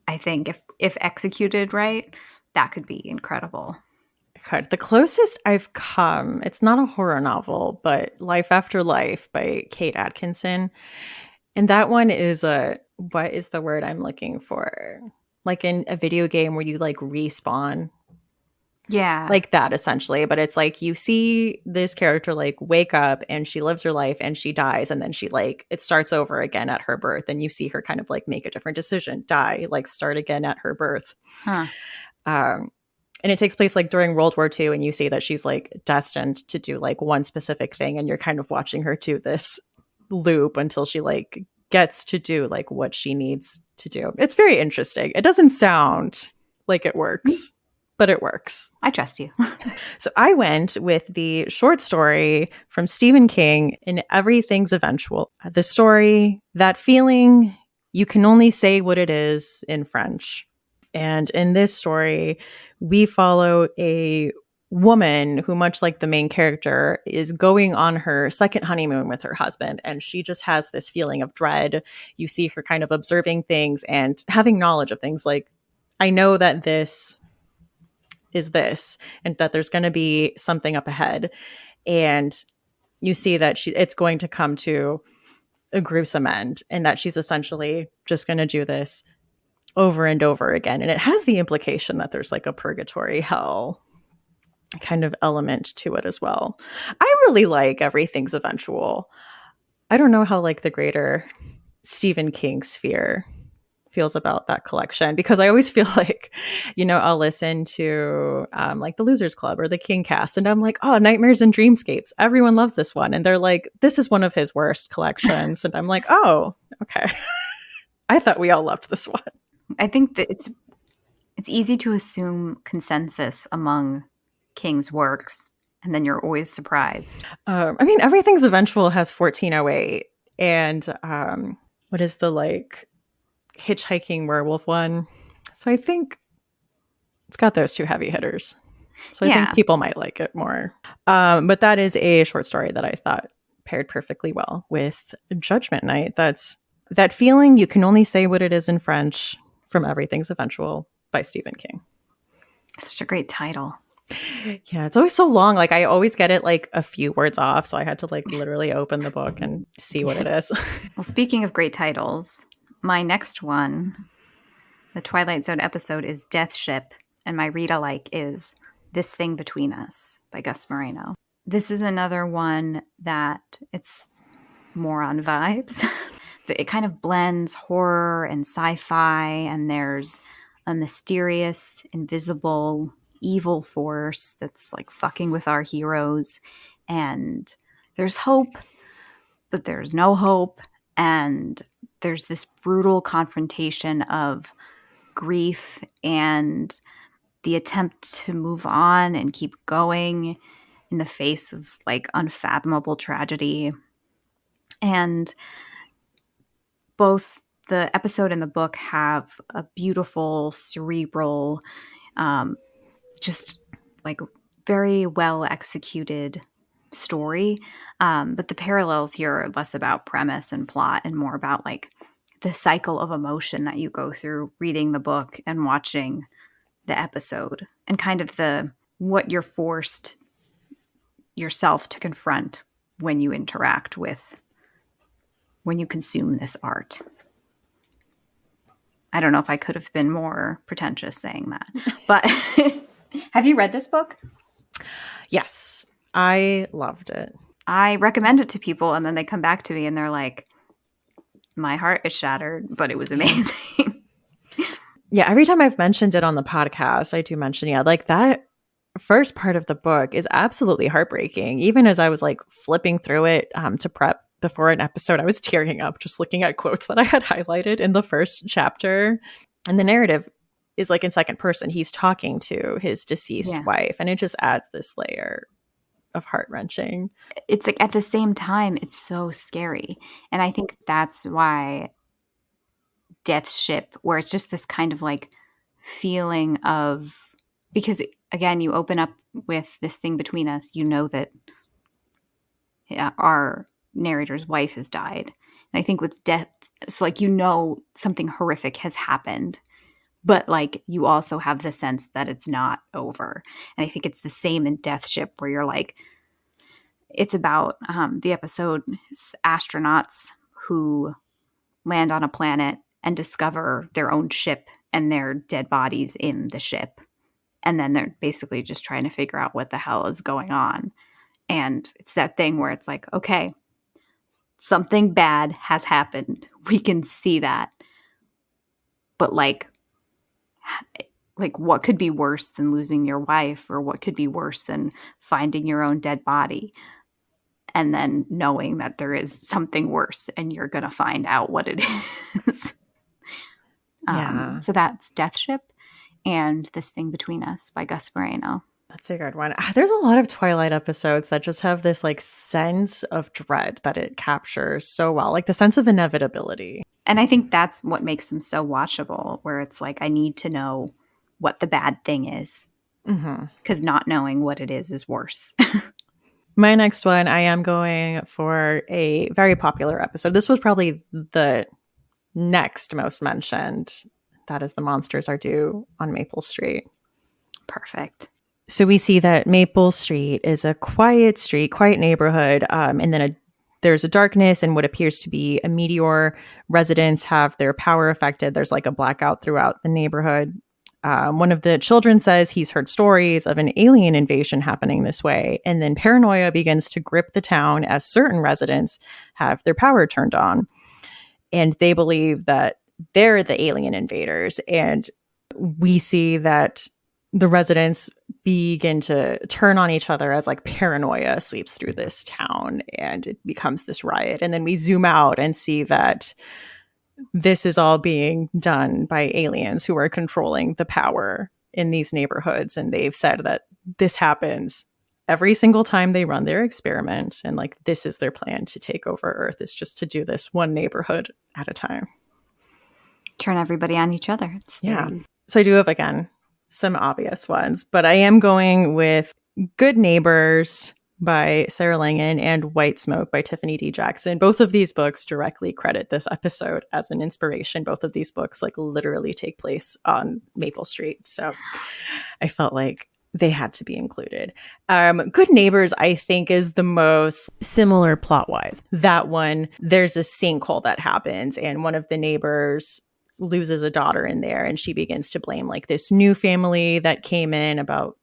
I think if executed right, that could be incredible. God, the closest I've come, it's not a horror novel, but Life After Life by Kate Atkinson. And that one is what is the word I'm looking for? Like in a video game where you like respawn. Yeah. Like that essentially. But it's like you see this character like wake up and she lives her life and she dies. And then she like, it starts over again at her birth. And you see her kind of like make a different decision, die, like start again at her birth. Huh. And it takes place like during World War II, and you see that she's like destined to do like one specific thing, and you're kind of watching her do this loop until she like gets to do like what she needs to do. It's very interesting. It doesn't sound like it works, but it works. I trust you. So I went with the short story from Stephen King, In Everything's Eventual. The story, that feeling, you can only say what it is in French. And in this story, we follow a woman who, much like the main character, is going on her second honeymoon with her husband. And she just has this feeling of dread. You see her kind of observing things and having knowledge of things like, I know that this is this, and that there's going to be something up ahead. And you see that it's going to come to a gruesome end, and that she's essentially just going to do this over and over again. And it has the implication that there's like a purgatory hell kind of element to it as well. I really like Everything's Eventual. I don't know how like the greater Stephen King sphere feels about that collection, because I always feel like, I'll listen to like the Losers Club or the King Cast, and I'm like, oh, Nightmares and Dreamscapes, everyone loves this one, and they're like, this is one of his worst collections. And I'm like, oh, okay. I thought we all loved this one. I think that it's easy to assume consensus among King's works, and then you're always surprised. Everything's Eventual has 1408, and what is the like hitchhiking werewolf one? So I think it's got those two heavy hitters. So I think people might like it more. But that is a short story that I thought paired perfectly well with Judgment Night. That's that feeling, you can only say what it is in French, from Everything's Eventual by Stephen King. Such a great title. Yeah, it's always so long. Like I always get it like a few words off, so I had to like literally open the book and see what it is. Well, speaking of great titles, my next one, the Twilight Zone episode, is Death Ship, and my read-alike is This Thing Between Us by Gus Moreno. This is another one that it's more on vibes. It kind of blends horror and sci-fi, and there's a mysterious, invisible, evil force that's like fucking with our heroes, and there's hope, but there's no hope, and there's this brutal confrontation of grief and the attempt to move on and keep going in the face of like unfathomable tragedy. And both the episode and the book have a beautiful, cerebral, just like very well executed story. But the parallels here are less about premise and plot and more about like the cycle of emotion that you go through reading the book and watching the episode, and kind of the what you're forced yourself to confront when you interact with, when you consume this art. I don't know if I could have been more pretentious saying that, but have you read this book? Yes, I loved it. I recommend it to people, and then they come back to me and they're like, my heart is shattered, but it was amazing. Yeah, every time I've mentioned it on the podcast, I do mention, yeah, like that first part of the book is absolutely heartbreaking. Even as I was like flipping through it to prep before an episode, I was tearing up just looking at quotes that I had highlighted in the first chapter. And the narrative is like in second person. He's talking to his deceased wife, and it just adds this layer of heart-wrenching. It's like at the same time, it's so scary. And I think that's why Death Ship, where it's just this kind of like feeling of, because again, you open up with This Thing Between Us, you know that our narrator's wife has died. And I think with death, so like, you know, something horrific has happened, but like you also have the sense that it's not over. And I think it's the same in Death Ship, where you're like, it's about the episode astronauts who land on a planet and discover their own ship and their dead bodies in the ship. And then they're basically just trying to figure out what the hell is going on. And it's that thing where it's like, okay, something bad has happened. We can see that. But like what could be worse than losing your wife, or what could be worse than finding your own dead body? And then knowing that there is something worse and you're going to find out what it is. So that's Death Ship and This Thing Between Us by Gus Moreno. That's a good one. There's a lot of Twilight episodes that just have this like sense of dread that it captures so well, like the sense of inevitability. And I think that's what makes them so watchable, where it's like, I need to know what the bad thing is, because not knowing what it is worse. My next one, I am going for a very popular episode. This was probably the next most mentioned. That is The Monsters Are Due on Maple Street. Perfect. So we see that Maple Street is a quiet street, quiet neighborhood, and then there's a darkness and what appears to be a meteor. Residents have their power affected. There's like a blackout throughout the neighborhood. One of the children says he's heard stories of an alien invasion happening this way, and then paranoia begins to grip the town as certain residents have their power turned on, and they believe that they're the alien invaders. And we see that the residents begin to turn on each other as like paranoia sweeps through this town, and it becomes this riot. And then we zoom out and see that this is all being done by aliens who are controlling the power in these neighborhoods. And they've said that this happens every single time they run their experiment. And like, this is their plan to take over Earth, is just to do this one neighborhood at a time. Turn everybody on each other. Yeah. So I do have, again, some obvious ones, but I am going with Good Neighbors by Sarah Langan and White Smoke by Tiffany D. Jackson. Both of these books directly credit this episode as an inspiration. Both of these books like literally take place on Maple Street. So I felt like they had to be included. Good Neighbors, I think, is the most similar plot wise. That one, there's a sinkhole that happens, and one of the neighbors loses a daughter in there, and she begins to blame like this new family that came in about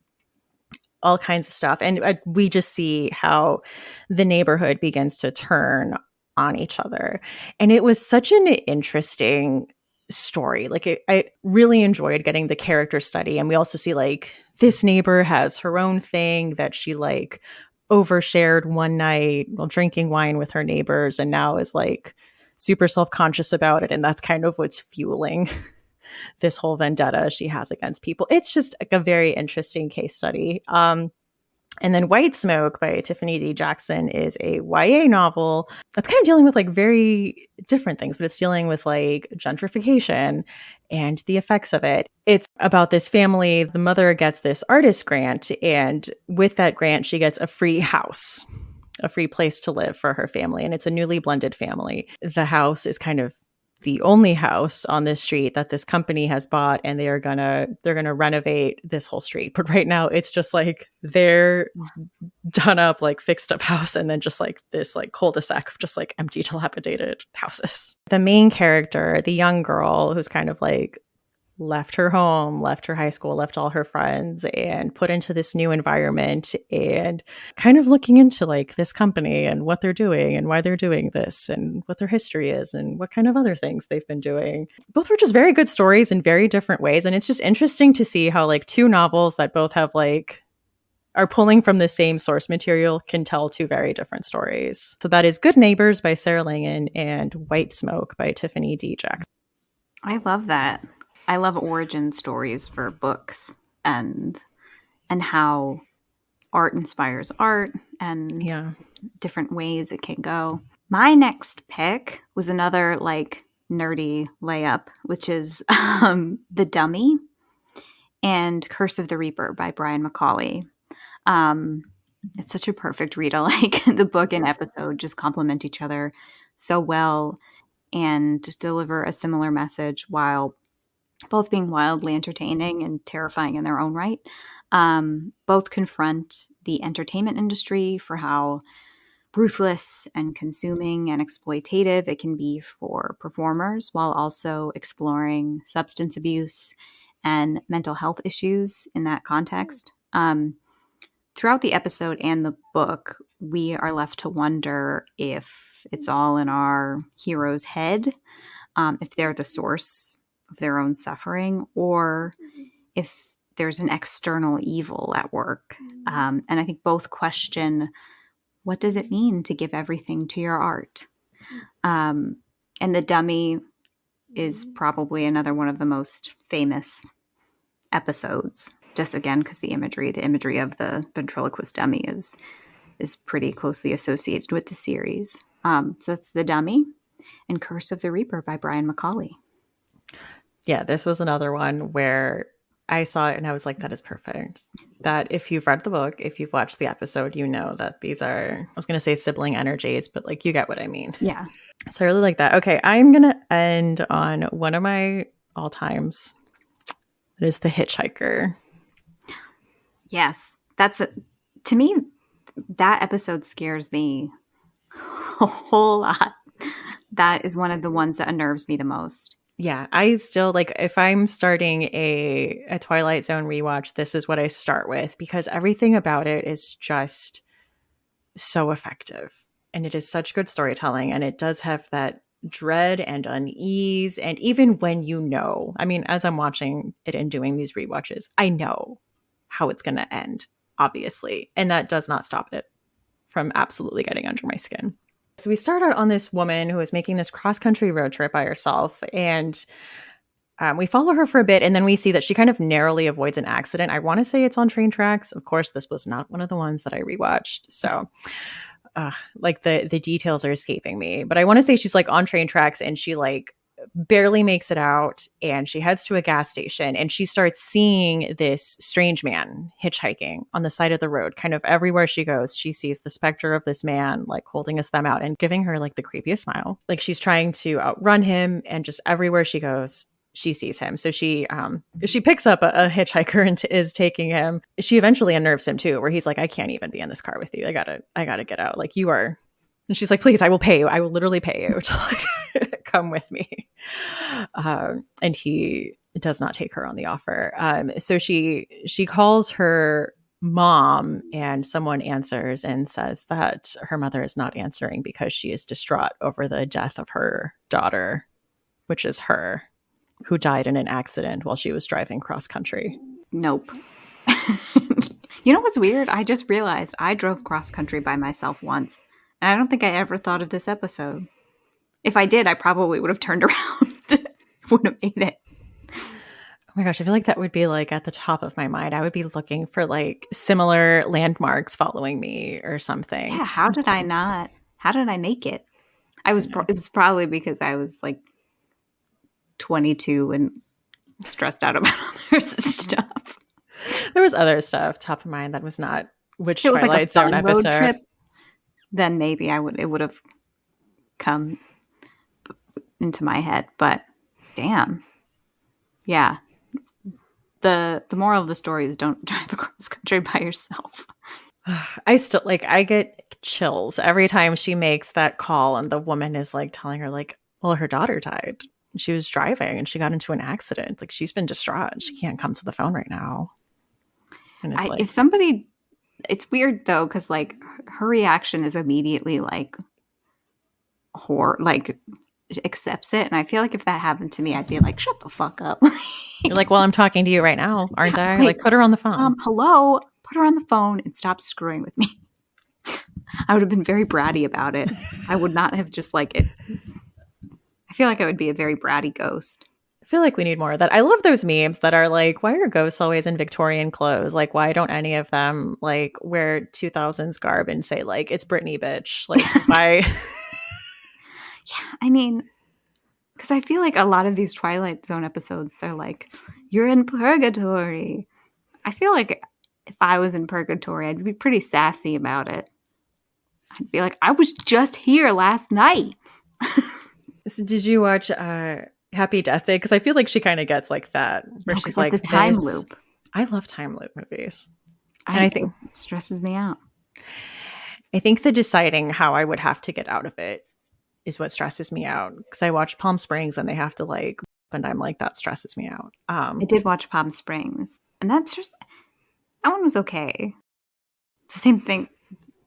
all kinds of stuff. And we just see how the neighborhood begins to turn on each other. And it was such an interesting story. Like, I really enjoyed getting the character study. And we also see like this neighbor has her own thing that she like overshared one night while drinking wine with her neighbors, and now is like super self-conscious about it. And that's kind of what's fueling this whole vendetta she has against people. It's just like a very interesting case study. And then White Smoke by Tiffany D. Jackson is a YA novel that's kind of dealing with like very different things, but it's dealing with like gentrification and the effects of it. It's about this family. The mother gets this artist grant, and with that grant, she gets a free house, a free place to live for her family. And it's a newly blended family. The house is kind of the only house on this street that this company has bought, and they're gonna renovate this whole street. But right now it's just like they're done up, like fixed up house, and then just like this like cul-de-sac of just like empty, dilapidated houses. The main character, the young girl who's kind of like left her home, left her high school, left all her friends, and put into this new environment, and kind of looking into like this company and what they're doing and why they're doing this and what their history is and what kind of other things they've been doing. Both were just very good stories in very different ways. And it's just interesting to see how like two novels that both have like are pulling from the same source material can tell two very different stories. So that is Good Neighbors by Sarah Langan and White Smoke by Tiffany D. Jackson. I love that. I love origin stories for books and how art inspires art and different ways it can go. My next pick was another like nerdy layup, which is The Dummy and Curse of the Reaper by Brian Macaulay. It's such a perfect read. Like the book and episode just complement each other so well and deliver a similar message while both being wildly entertaining and terrifying in their own right. Both confront the entertainment industry for how ruthless and consuming and exploitative it can be for performers, while also exploring substance abuse and mental health issues in that context. Throughout the episode and the book, we are left to wonder if it's all in our hero's head, if they're the source of their own suffering, or if there's an external evil at work. And I think both question, what does it mean to give everything to your art? And The Dummy is probably another one of the most famous episodes, just again because the imagery of the ventriloquist dummy is pretty closely associated with the series. So that's The Dummy and Curse of the Reaper by Brian Macaulay. Yeah, this was another one where I saw it and I was like, that is perfect. That if you've read the book, if you've watched the episode, you know that these are, I was going to say sibling energies, but like you get what I mean. Yeah. So I really like that. Okay, I'm going to end on one of my all times. It is The Hitchhiker. Yes. To me, that episode scares me a whole lot. That is one of the ones that unnerves me the most. Yeah, I still like if I'm starting a Twilight Zone rewatch, this is what I start with because everything about it is just so effective. And it is such good storytelling. And it does have that dread and unease. And even when you know, I mean, as I'm watching it and doing these rewatches, I know how it's going to end, obviously. And that does not stop it from absolutely getting under my skin. So we start out on this woman who is making this cross-country road trip by herself, and we follow her for a bit, and then we see that she kind of narrowly avoids an accident. I want to say it's on train tracks. Of course, this was not one of the ones that I rewatched, so like the details are escaping me. But I want to say she's like on train tracks, and she like barely makes it out, and she heads to a gas station, and she starts seeing this strange man hitchhiking on the side of the road. Kind of everywhere she goes, she sees the specter of this man like holding his thumb out and giving her like the creepiest smile. Like she's trying to outrun him, and just everywhere she goes, she sees him. So she picks up a hitchhiker and is taking him. She eventually unnerves him too, where he's like, I can't even be in this car with you. I gotta get out. Like, you are. And she's like, please, I will pay you. I will literally pay you to like come with me. And he does not take her on the offer. So she calls her mom, and someone answers and says that her mother is not answering because she is distraught over the death of her daughter, which is her, who died in an accident while she was driving cross country. Nope. You know what's weird? I just realized I drove cross country by myself once, and I don't think I ever thought of this episode. If I did, I probably would have turned around. Would have made it. Oh my gosh, I feel like that would be like at the top of my mind. I would be looking for like similar landmarks following me or something. Yeah, how did I not? How did I make it? It was probably because I was like 22 and stressed out about other stuff. There was other stuff top of mind that was not which If it was like a Twilight Zone fun road episode. trip, then maybe it would have come into my head. But damn, yeah. The moral of the story is don't drive across country by yourself. I get chills every time she makes that call and the woman is like telling her like, well, her daughter died. She was driving and she got into an accident. Like, she's been distraught. She can't come to the phone right now. And it's like, If somebody, it's weird though, because like her reaction is immediately like horror, like accepts it. And I feel like if that happened to me, I'd be like, shut the fuck up. you're like, well, I'm talking to you right now, aren't I? Wait, like, put her on the phone. Hello, put her on the phone and stop screwing with me. I would have been very bratty about it. I would not have just like it. I feel like I would be a very bratty ghost. I feel like we need more of that. I love those memes that are like, why are ghosts always in Victorian clothes? Like, why don't any of them like wear 2000s garb and say like, it's Britney, bitch? Like, why? Yeah, I mean, because I feel like a lot of these Twilight Zone episodes, they're like, you're in purgatory. I feel like if I was in purgatory, I'd be pretty sassy about it. I'd be like, I was just here last night. So did you watch Happy Death Day? Because I feel like she kind of gets like that, where she's like, the time loop. I love time loop movies. And I think it stresses me out. I think the deciding how I would have to get out of it is what stresses me out. Because I watched Palm Springs and they have to like, and I'm like, that stresses me out. I did watch Palm Springs, and that's just, that one was okay. It's the same thing.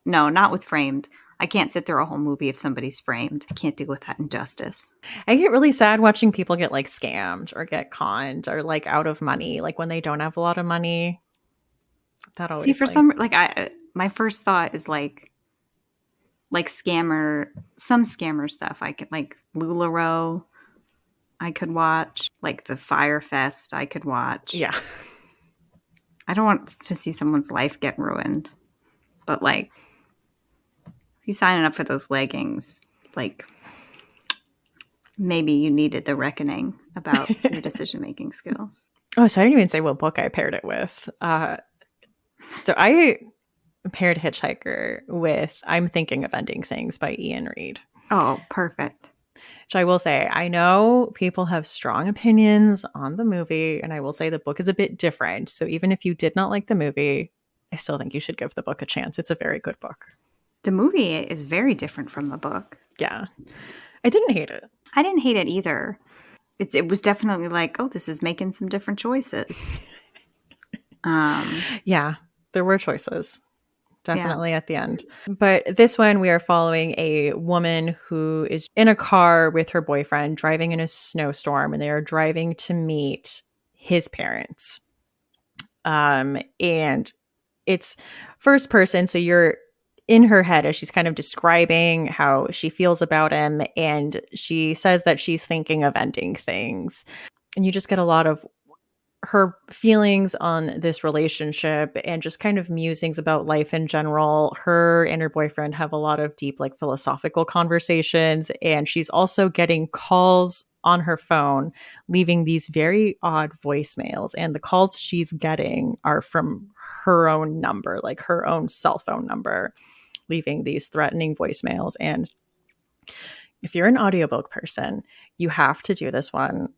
No, not with Framed. I can't sit through a whole movie if somebody's framed. I can't deal with that injustice. I get really sad watching people get like scammed or get conned or like out of money, like when they don't have a lot of money. That always my first thought is like some scammer stuff. I could like LuLaRoe. I could watch like the Fire Fest. I could watch. Yeah. I don't want to see someone's life get ruined, but like, if you signing up for those leggings, like maybe you needed the reckoning about your decision-making skills. Oh, so I didn't even say what book I paired it with. So I paired Hitchhiker with I'm Thinking of Ending Things by Ian Reid. Oh, perfect. Which I will say, I know people have strong opinions on the movie, and I will say the book is a bit different. So even if you did not like the movie, I still think you should give the book a chance. It's a very good book. The movie is very different from the book. Yeah. I didn't hate it. I didn't hate it either. It was definitely like, oh, this is making some different choices. Yeah, there were choices. Definitely at the end. But this one, we are following a woman who is in a car with her boyfriend driving in a snowstorm, and they are driving to meet his parents. And it's first person. So you're in her head as she's kind of describing how she feels about him. And she says that she's thinking of ending things. And you just get a lot of her feelings on this relationship and just kind of musings about life in general. Her and her boyfriend have a lot of deep, like philosophical conversations. And she's also getting calls on her phone, leaving these very odd voicemails. And the calls she's getting are from her own number, like her own cell phone number, leaving these threatening voicemails. And if you're an audiobook person, you have to do this one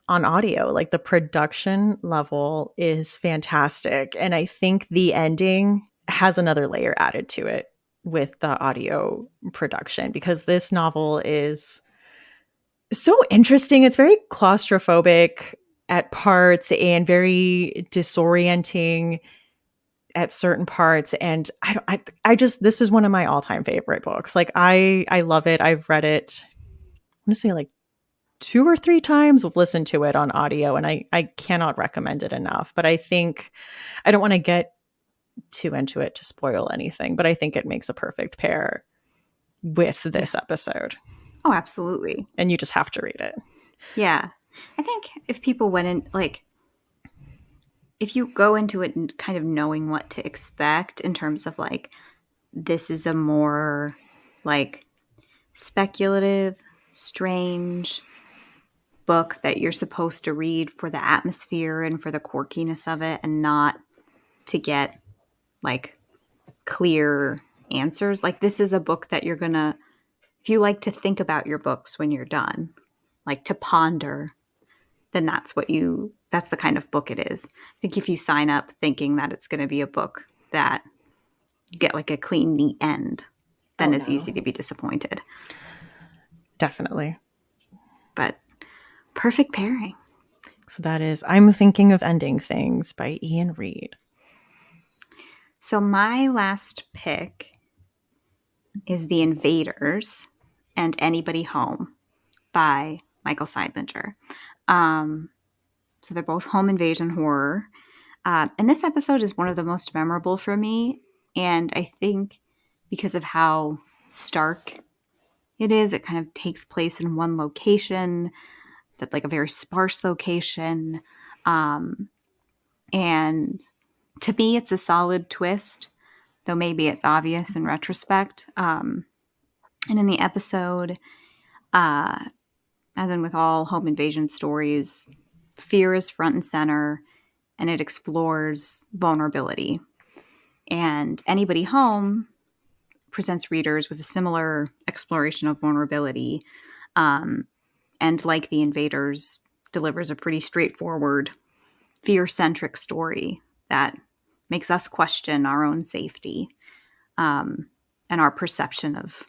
on audio. Like the production level is fantastic. And I think the ending has another layer added to it with the audio production because this novel is so interesting. It's very claustrophobic at parts and very disorienting at certain parts. And I just, this is one of my all-time favorite books. Like I love it. I've read it, I'm gonna say like 2 or 3 times. I've listened to it on audio and I cannot recommend it enough. But I think I don't want to get too into it to spoil anything, but I think it makes a perfect pair with Yeah. this episode. Oh, absolutely. And you just have to read it. Yeah. I think if people went in, like, if you go into it and kind of knowing what to expect in terms of like, this is a more like speculative, strange book that you're supposed to read for the atmosphere and for the quirkiness of it and not to get like clear answers. Like, this is a book that you're gonna, if you like to think about your books when you're done, like to ponder, then that's the kind of book it is. I think if you sign up thinking that it's going to be a book that you get like a clean, neat end, then it's easy to be disappointed. Definitely. But perfect pairing. So that is I'm Thinking of Ending Things by Ian Reid. So my last pick is The Invaders and Anybody Home by Michael Seidlinger. So they're both home invasion horror. And this episode is one of the most memorable for me. And I think because of how stark it is, it kind of takes place in one location, that like a very sparse location. And to me, it's a solid twist, though maybe it's obvious in retrospect. And in the episode, as in with all home invasion stories, fear is front and center, and it explores vulnerability. And Anybody Home presents readers with a similar exploration of vulnerability. And like The Invaders, delivers a pretty straightforward, fear-centric story that makes us question our own safety and our perception of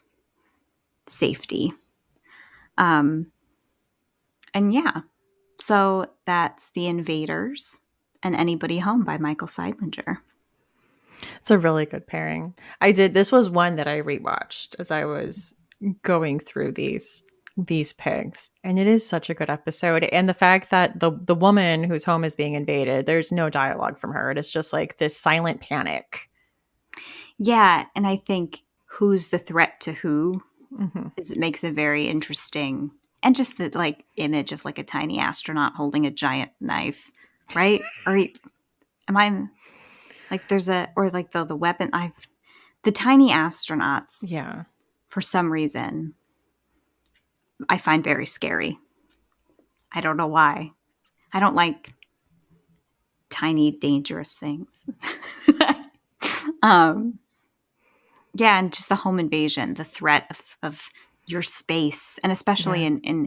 safety. And yeah, so that's The Invaders and Anybody Home by Michael Seidlinger. It's a really good pairing. This was one that I rewatched as I was going through these picks, and it is such a good episode. And the fact that the woman whose home is being invaded, there's no dialogue from her. It's just like this silent panic. Yeah, and I think who's the threat to who Mm-hmm. it makes a very interesting, and just the like image of like a tiny astronaut holding a giant knife, right? Or am I like there's a or like the weapon the tiny astronauts Yeah. for some reason I find very scary. I don't know why. I don't like tiny dangerous things. um yeah, and just the home invasion, the threat of your space, and especially Yeah.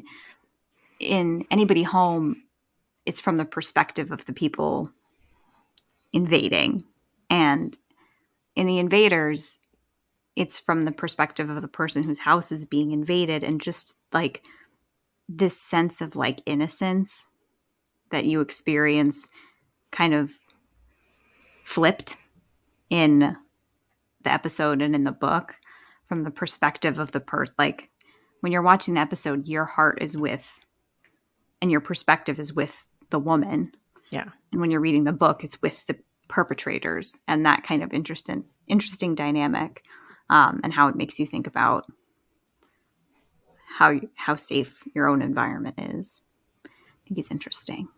in Anybody Home, it's from the perspective of the people invading. And in The Invaders, it's from the perspective of the person whose house is being invaded, and just like this sense of like innocence that you experience kind of flipped in the episode and in the book from the perspective of the like when you're watching the episode, your heart is with and your perspective is with the woman. Yeah. And when you're reading the book, it's with the perpetrators, and that kind of interesting dynamic, and how it makes you think about how safe your own environment is. I think it's interesting.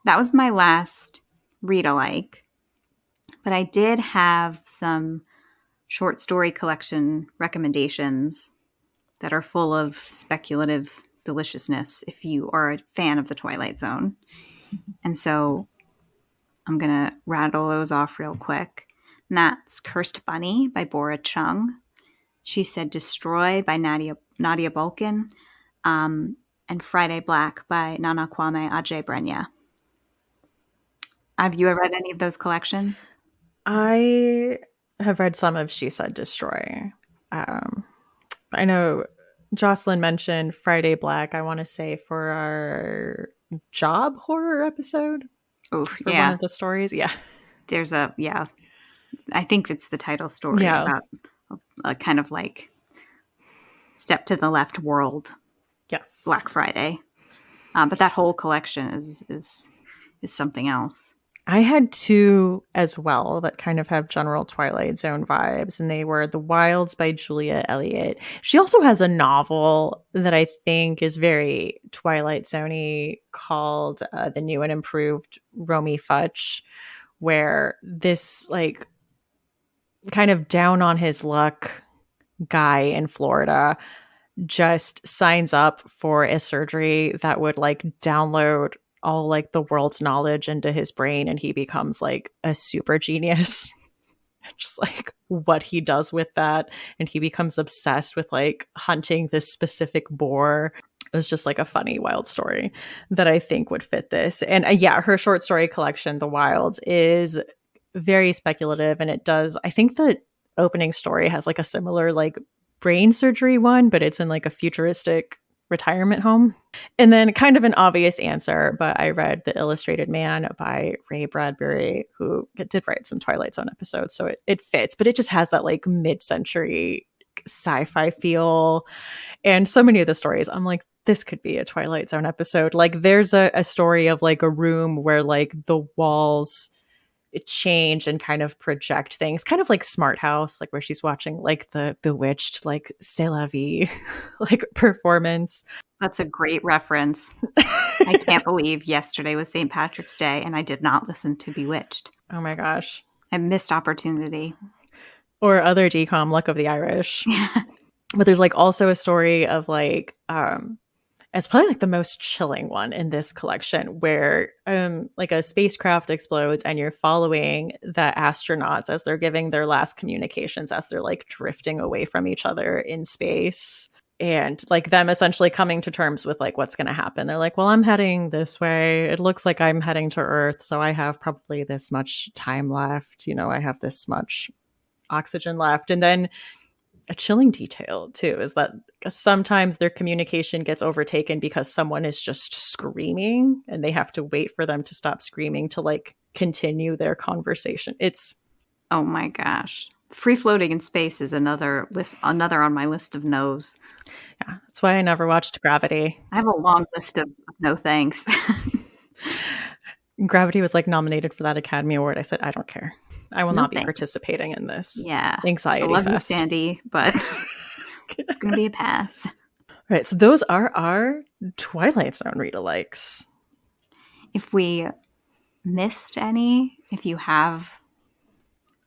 That was my last read-alike, but I did have some short story collection recommendations that are full of speculative deliciousness if you are a fan of the Twilight Zone. And so I'm going to rattle those off real quick. And that's Cursed Bunny by Bora Chung. She Said Destroy by Nadia Balkin. and Friday Black by Nana Kwame Adjei-Brenyah. Have you ever read any of those collections? I have read some of She Said Destroy. Um, I know Jocelyn mentioned Friday Black, I want to say, for our job horror episode Oh, for one of yeah. the stories. Yeah. Yeah. I think it's the title story Yeah. about a kind of like step to the left world Yes. Black Friday. But that whole collection is something else. I had two as well that kind of have general Twilight Zone vibes, and they were The Wilds by Julia Elliott. She also has a novel that I think is very Twilight Zone-y called The New and Improved Romy Futch, where this like kind of down on his luck guy in Florida just signs up for a surgery that would like download all like the world's knowledge into his brain, and he becomes like a super genius. Just like what he does with that, and he becomes obsessed with like hunting this specific boar. It was just like a funny wild story that I think would fit this. And yeah, her short story collection The Wilds is very speculative, and it does, I think the opening story has like a similar like brain surgery one, but it's in like a futuristic retirement home. And then kind of an obvious answer, but I read The Illustrated Man by Ray Bradbury, who did write some Twilight Zone episodes, so it fits, but it just has that like mid-century sci-fi feel. And so many of the stories, I'm like, this could be a Twilight Zone episode. Like there's a story of like a room where like the walls change and kind of project things, kind of like Smart House, like where she's watching like the Bewitched, like C'est la vie, like performance. That's a great reference. I can't believe yesterday was St. Patrick's Day and I did not listen to Bewitched. Oh my gosh. A missed opportunity. Or other decom, Luck of the Irish. But there's like also a story of like it's probably like the most chilling one in this collection, where like a spacecraft explodes and you're following the astronauts as they're giving their last communications, as they're like drifting away from each other in space, and like them essentially coming to terms with like what's going to happen. They're like, well, I'm heading this way, it looks like I'm heading to Earth, so I have probably this much time left, you know, I have this much oxygen left. And then a chilling detail too is that sometimes their communication gets overtaken because someone is just screaming and they have to wait for them to stop screaming to like continue their conversation. It's Oh my gosh. Free floating in space is another on my list of no's. yeah, that's why I never watched Gravity. I have a long list of no thanks. Gravity was like nominated for that Academy Award. I said, I don't care. I will No not be thanks. participating in this Yeah. anxiety I love fest. you, Sandy, but it's going to be a pass. Right. So those are our Twilight Zone read-alikes. If we missed any, if you have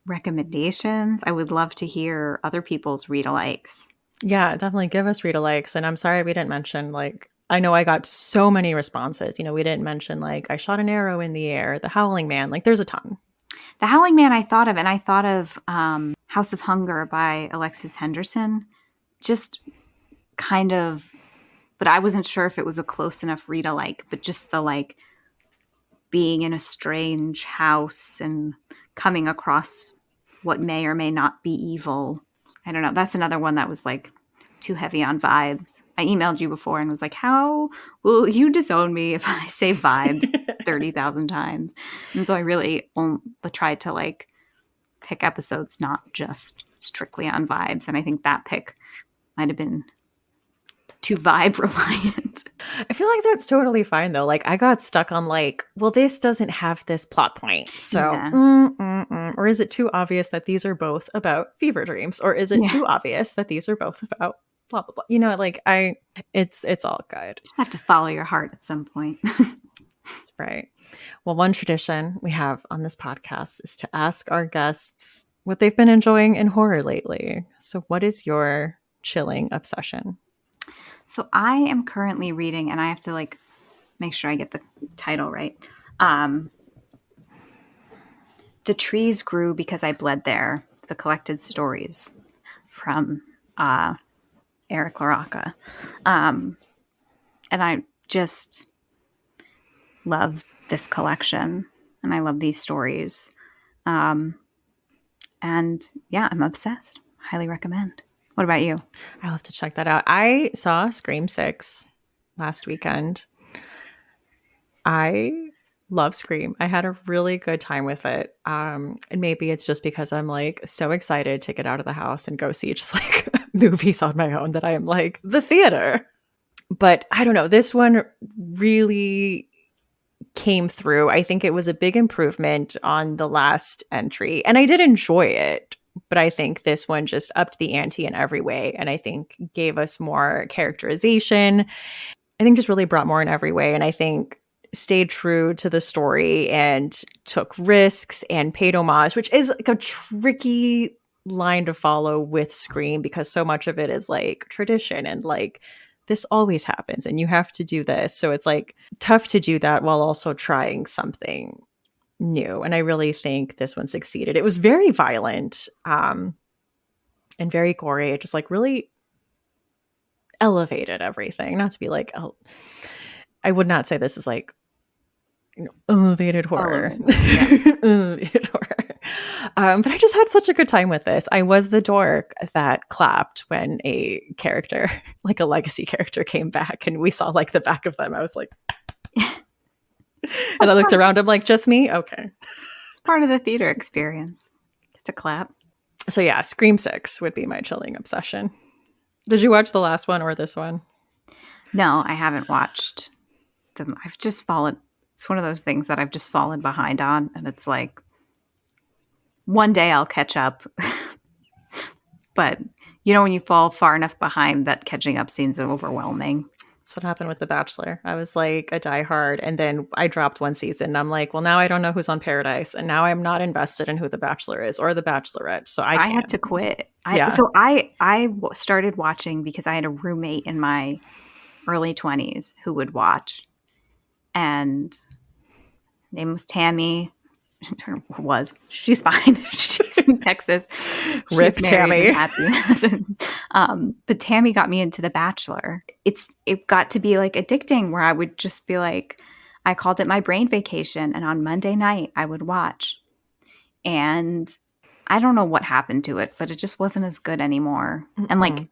recommendations, I would love to hear other people's read-alikes. Yeah, definitely give us read-alikes. And I'm sorry we didn't mention, like, I know I got so many responses. You know, we didn't mention, like, I shot an arrow in the air, The Howling Man. Like, there's a ton. The Howling Man I thought of, and I thought of House of Hunger by Alexis Henderson. Just kind of, but I wasn't sure if it was a close enough read-alike, but just the like being in a strange house and coming across what may or may not be evil. I don't know. That's another one that was like too heavy on vibes. I emailed you before and was like, how will you disown me if I say vibes 30,000 times? And so I really tried to like pick episodes not just strictly on vibes. And I think that pick might have been too vibe reliant. I feel like that's totally fine, though. Like, I got stuck on, like, well, this doesn't have this plot point. So, Yeah. Or is it too obvious that these are both about fever dreams? Or is it too obvious that these are both about blah, blah, blah? You know, like, it's all good. Just have to follow your heart at some point. That's right. Well, one tradition we have on this podcast is to ask our guests what they've been enjoying in horror lately. So, what is your chilling obsession? So I am currently reading, and I have to like make sure I get the title right. The Trees Grew Because I Bled There, The Collected Stories from Eric LaRocca. And I just love this collection, and I love these stories. And yeah, I'm obsessed. Highly recommend. What about you? I'll have to check that out. I saw Scream 6 last weekend. I love Scream. I had a really good time with it. And maybe it's just because I'm like so excited to get out of the house and go see just like movies on my own that I am like the theater. But I don't know. This one really came through. I think it was a big improvement on the last entry. And I did enjoy it. But I think this one just upped the ante in every way. And I think gave us more characterization. I think just really brought more in every way. And I think stayed true to the story and took risks and paid homage, which is like a tricky line to follow with Scream because so much of it is like tradition and like this always happens and you have to do this. So it's like tough to do that while also trying something new. And I really think this one succeeded. It was very violent and very gory. It just like really elevated everything. Not to be like, oh, I would not say this is like elevated horror. Elevated horror. But I just had such a good time with this. I was the dork that clapped when a character, like a legacy character, came back and we saw like the back of them. I was like, and I looked around. I'm like, just me? Okay. It's part of the theater experience. Get to clap. So yeah, Scream 6 would be my chilling obsession. Did you watch the last one or this one? No, I haven't watched them. I've just fallen. It's one of those things that I've just fallen behind on. And it's like, one day I'll catch up. But, you know, when you fall far enough behind, that catching up seems overwhelming. That's what happened with The Bachelor. I was like a diehard. And then I dropped one season. And I'm like, well, now I don't know who's on Paradise. And now I'm not invested in who The Bachelor is or The Bachelorette. So I had to quit. Yeah. So I started watching because I had a roommate in my early 20s who would watch. And her name was Tammy. She's fine. She's in Texas. Rip Tammy. But Tammy got me into The Bachelor. It got to be like addicting where I would just be like, I called it my brain vacation. And on Monday night I would watch. And I don't know what happened to it, but it just wasn't as good anymore. Mm-mm. And like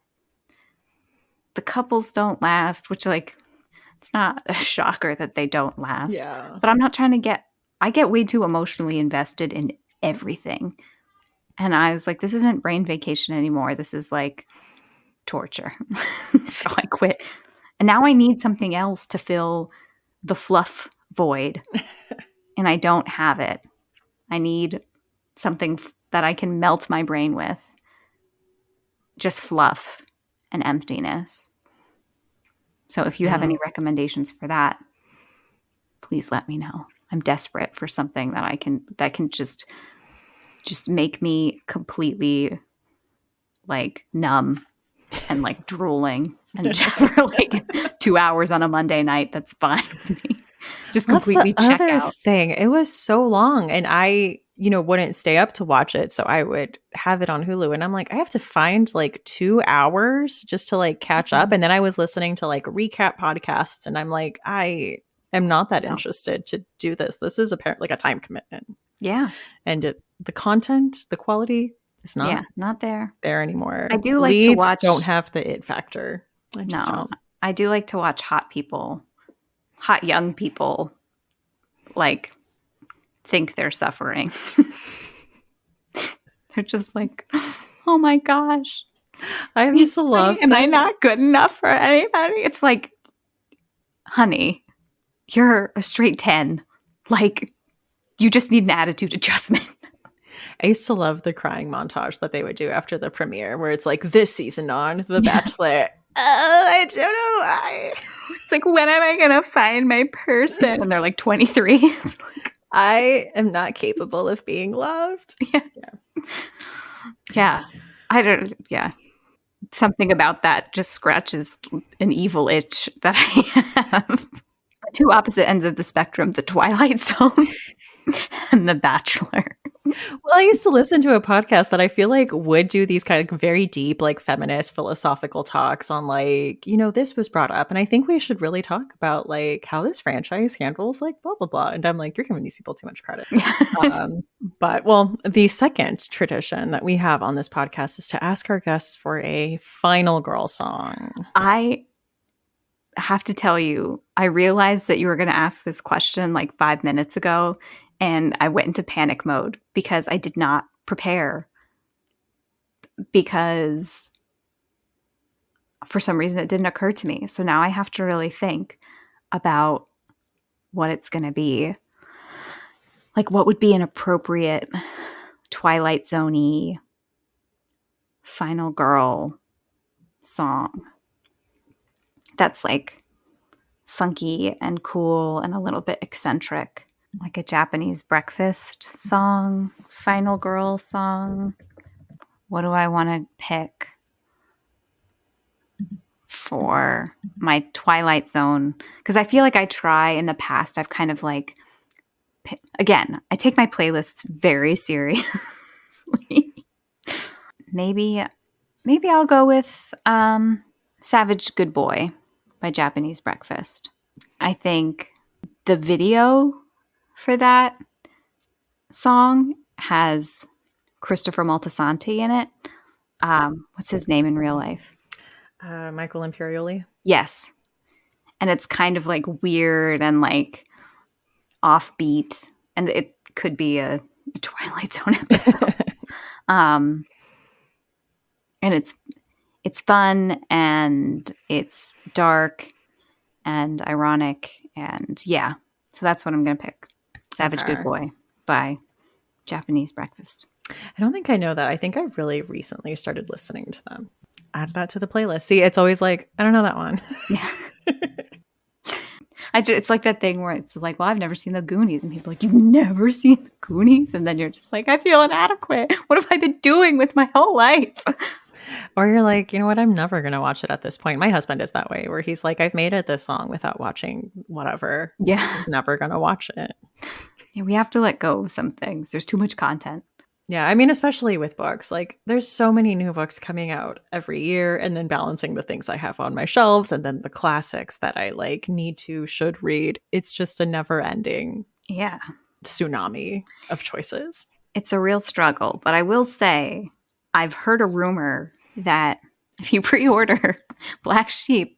the couples don't last, which like, it's not a shocker that they don't last. Yeah. But I'm not trying to I get way too emotionally invested in everything. And I was like, this isn't brain vacation anymore. This is like torture. So I quit. And now I need something else to fill the fluff void. And I don't have it. I need something that I can melt my brain with. Just fluff and emptiness. So if you have any recommendations for that, please let me know. I'm desperate for something that can just make me completely like numb and like drooling and for like 2 hours on a Monday night. That's fine with me. Just completely check out. Thing. It was so long and I, wouldn't stay up to watch it. So I would have it on Hulu and I'm like, I have to find like 2 hours just to like catch up. And then I was listening to like recap podcasts and I'm like, I am not that interested to do this. This is apparently like a time commitment. Yeah. And the content, the quality is not there anymore. I do like Leads to watch. Don't have the it factor. I just don't. I do like to watch hot young people like think they're suffering. They're just like, oh my gosh. I used to love Am I not good enough for anybody? It's like, honey, you're a straight 10. Like, you just need an attitude adjustment. I used to love the crying montage that they would do after the premiere where it's like this season on The Bachelor. I don't know why. It's like, when am I going to find my person? And they're like 23. It's like, I am not capable of being loved. Yeah. Something about that just scratches an evil itch that I have. Two opposite ends of the spectrum, the Twilight Zone and The Bachelor. Well, I used to listen to a podcast that I feel like would do these kind of very deep, like feminist philosophical talks on like, this was brought up. And I think we should really talk about like how this franchise handles like blah, blah, blah. And I'm like, you're giving these people too much credit. Um, but well, the second tradition that we have on this podcast is to ask our guests for a final girl song. I have to tell you, I realized that you were going to ask this question like 5 minutes ago, and I went into panic mode because I did not prepare, because for some reason it didn't occur to me. So now I have to really think about what it's going to be. Like, what would be an appropriate Twilight Zone-y final girl song that's like funky and cool and a little bit eccentric, like a Japanese breakfast song, final girl song. What do I want to pick for my Twilight Zone? Because I feel like I try in the past, I've kind of like, again, I take my playlists very seriously. Maybe I'll go with Savage Good Boy by Japanese Breakfast. I think the video for that song has Christopher Moltisanti in it. What's his name in real life? Michael Imperioli. Yes. And it's kind of like weird and like offbeat. And it could be a Twilight Zone episode. And it's fun and it's dark and ironic, and yeah. So that's what I'm going to pick. Savage Good Boy by Japanese Breakfast. I don't think I know that. I think I really recently started listening to them. Add that to the playlist. See, it's always like, I don't know that one. Yeah. It's like that thing where it's like, well, I've never seen the Goonies. And people are like, you've never seen the Goonies? And then you're just like, I feel inadequate. What have I been doing with my whole life? Or you're like, you know what? I'm never going to watch it at this point. My husband is that way, where he's like, I've made it this long without watching whatever. Yeah. He's never going to watch it. Yeah, we have to let go of some things. There's too much content. Yeah, I mean, especially with books, like there's so many new books coming out every year, and then balancing the things I have on my shelves and then the classics that I like should read. It's just a never ending tsunami of choices. It's a real struggle, but I will say I've heard a rumor that if you pre-order Black Sheep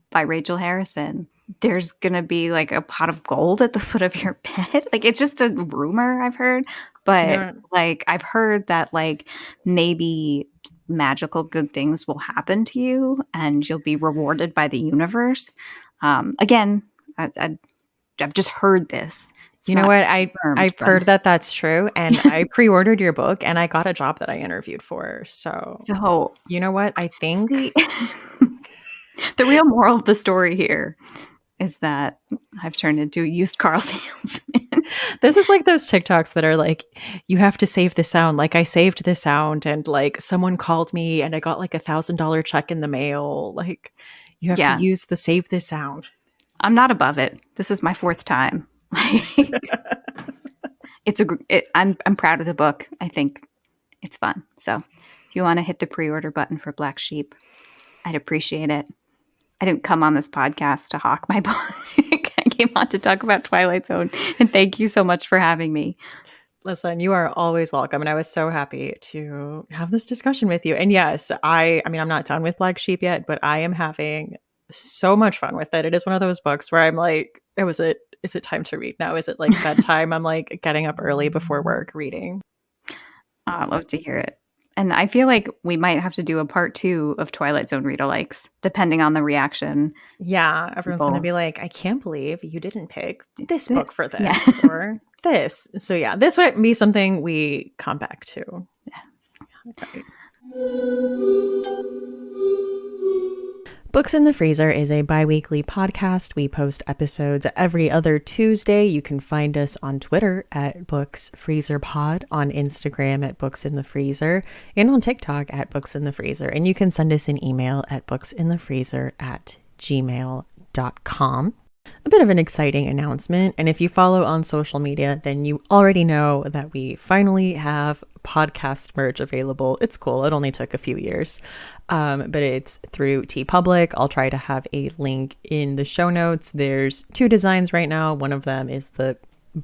by Rachel Harrison, there's going to be like a pot of gold at the foot of your bed. Like, it's just a rumor I've heard. But like, I've heard that like maybe magical good things will happen to you and you'll be rewarded by the universe. Again, I've just heard this. You know what? I've heard that that's true. And I pre-ordered your book and I got a job that I interviewed for. So you know what? I think the real moral of the story here is that I've turned into a used car salesman. This is like those TikToks that are like, you have to save the sound. Like, I saved the sound and like someone called me and I got like $1,000 check in the mail. Like, you have to use the save the sound. I'm not above it. This is my 4th time. I'm proud of the book. I think it's fun. So if you want to hit the pre-order button for Black Sheep, I'd appreciate it. I didn't come on this podcast to hawk my book. I came on to talk about Twilight Zone. And thank you so much for having me. Listen, you are always welcome. And I was so happy to have this discussion with you. And yes, I mean, I'm not done with Black Sheep yet, but I am having so much fun with it. It is one of those books where I'm like, is it time to read now? Is it like bedtime? I'm like getting up early before work reading. I love to hear it. And I feel like we might have to do a part 2 of Twilight Zone Readalikes, depending on the reaction. Yeah, everyone's going to be like, I can't believe you didn't pick this book for this or this. So yeah, this would be something we come back to. Yes. Okay. Books in the Freezer is a bi-weekly podcast. We post episodes every other Tuesday. You can find us on Twitter at BooksFreezerPod, on Instagram at BooksInTheFreezer, and on TikTok at BooksInTheFreezer. And you can send us an email at booksinthefreezer@gmail.com. A bit of an exciting announcement. And if you follow on social media, then you already know that we finally have podcast merch available. It's cool. It only took a few years, but it's through TeePublic. I'll try to have a link in the show notes. There's 2 designs right now. One of them is the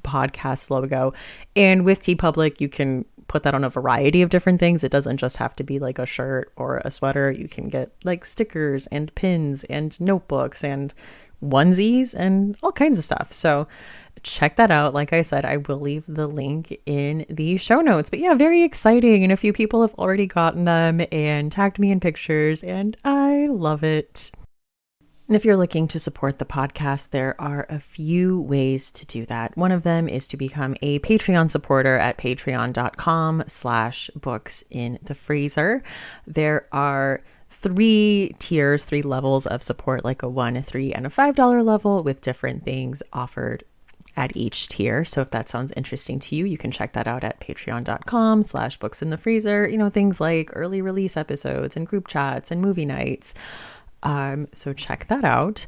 podcast logo. And with TeePublic, you can put that on a variety of different things. It doesn't just have to be like a shirt or a sweater. You can get like stickers and pins and notebooks and onesies and all kinds of stuff. So check that out. Like I said, I will leave the link in the show notes. But yeah, very exciting. And a few people have already gotten them and tagged me in pictures, and I love it. And if you're looking to support the podcast, there are a few ways to do that. One of them is to become a Patreon supporter at patreon.com/booksinthefreezer. There are 3 tiers, 3 levels of support, like a $1, a $3, and a $5 level, with different things offered at each tier. So if that sounds interesting to you, you can check that out at patreon.com/booksinthefreezer. You know, things like early release episodes and group chats and movie nights. So check that out.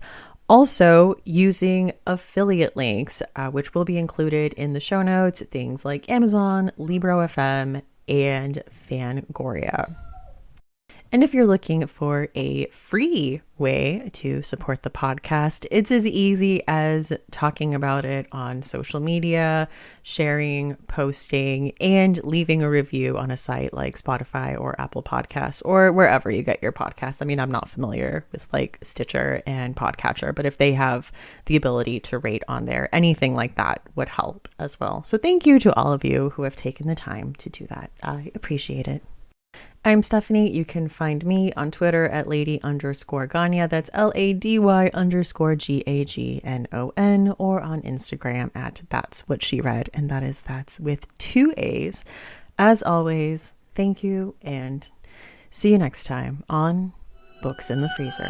Also, using affiliate links, which will be included in the show notes, things like Amazon, Libro FM, and Fangoria. And if you're looking for a free way to support the podcast, it's as easy as talking about it on social media, sharing, posting, and leaving a review on a site like Spotify or Apple Podcasts or wherever you get your podcasts. I mean, I'm not familiar with like Stitcher and Podcatcher, but if they have the ability to rate on there, anything like that would help as well. So thank you to all of you who have taken the time to do that. I appreciate it. I'm Stephanie. You can find me on Twitter at lady_Gagnon. That's LADY_GAGNON, or on Instagram at That's What She Read. And that's with 2 A's. As always, thank you, and see you next time on Books in the Freezer.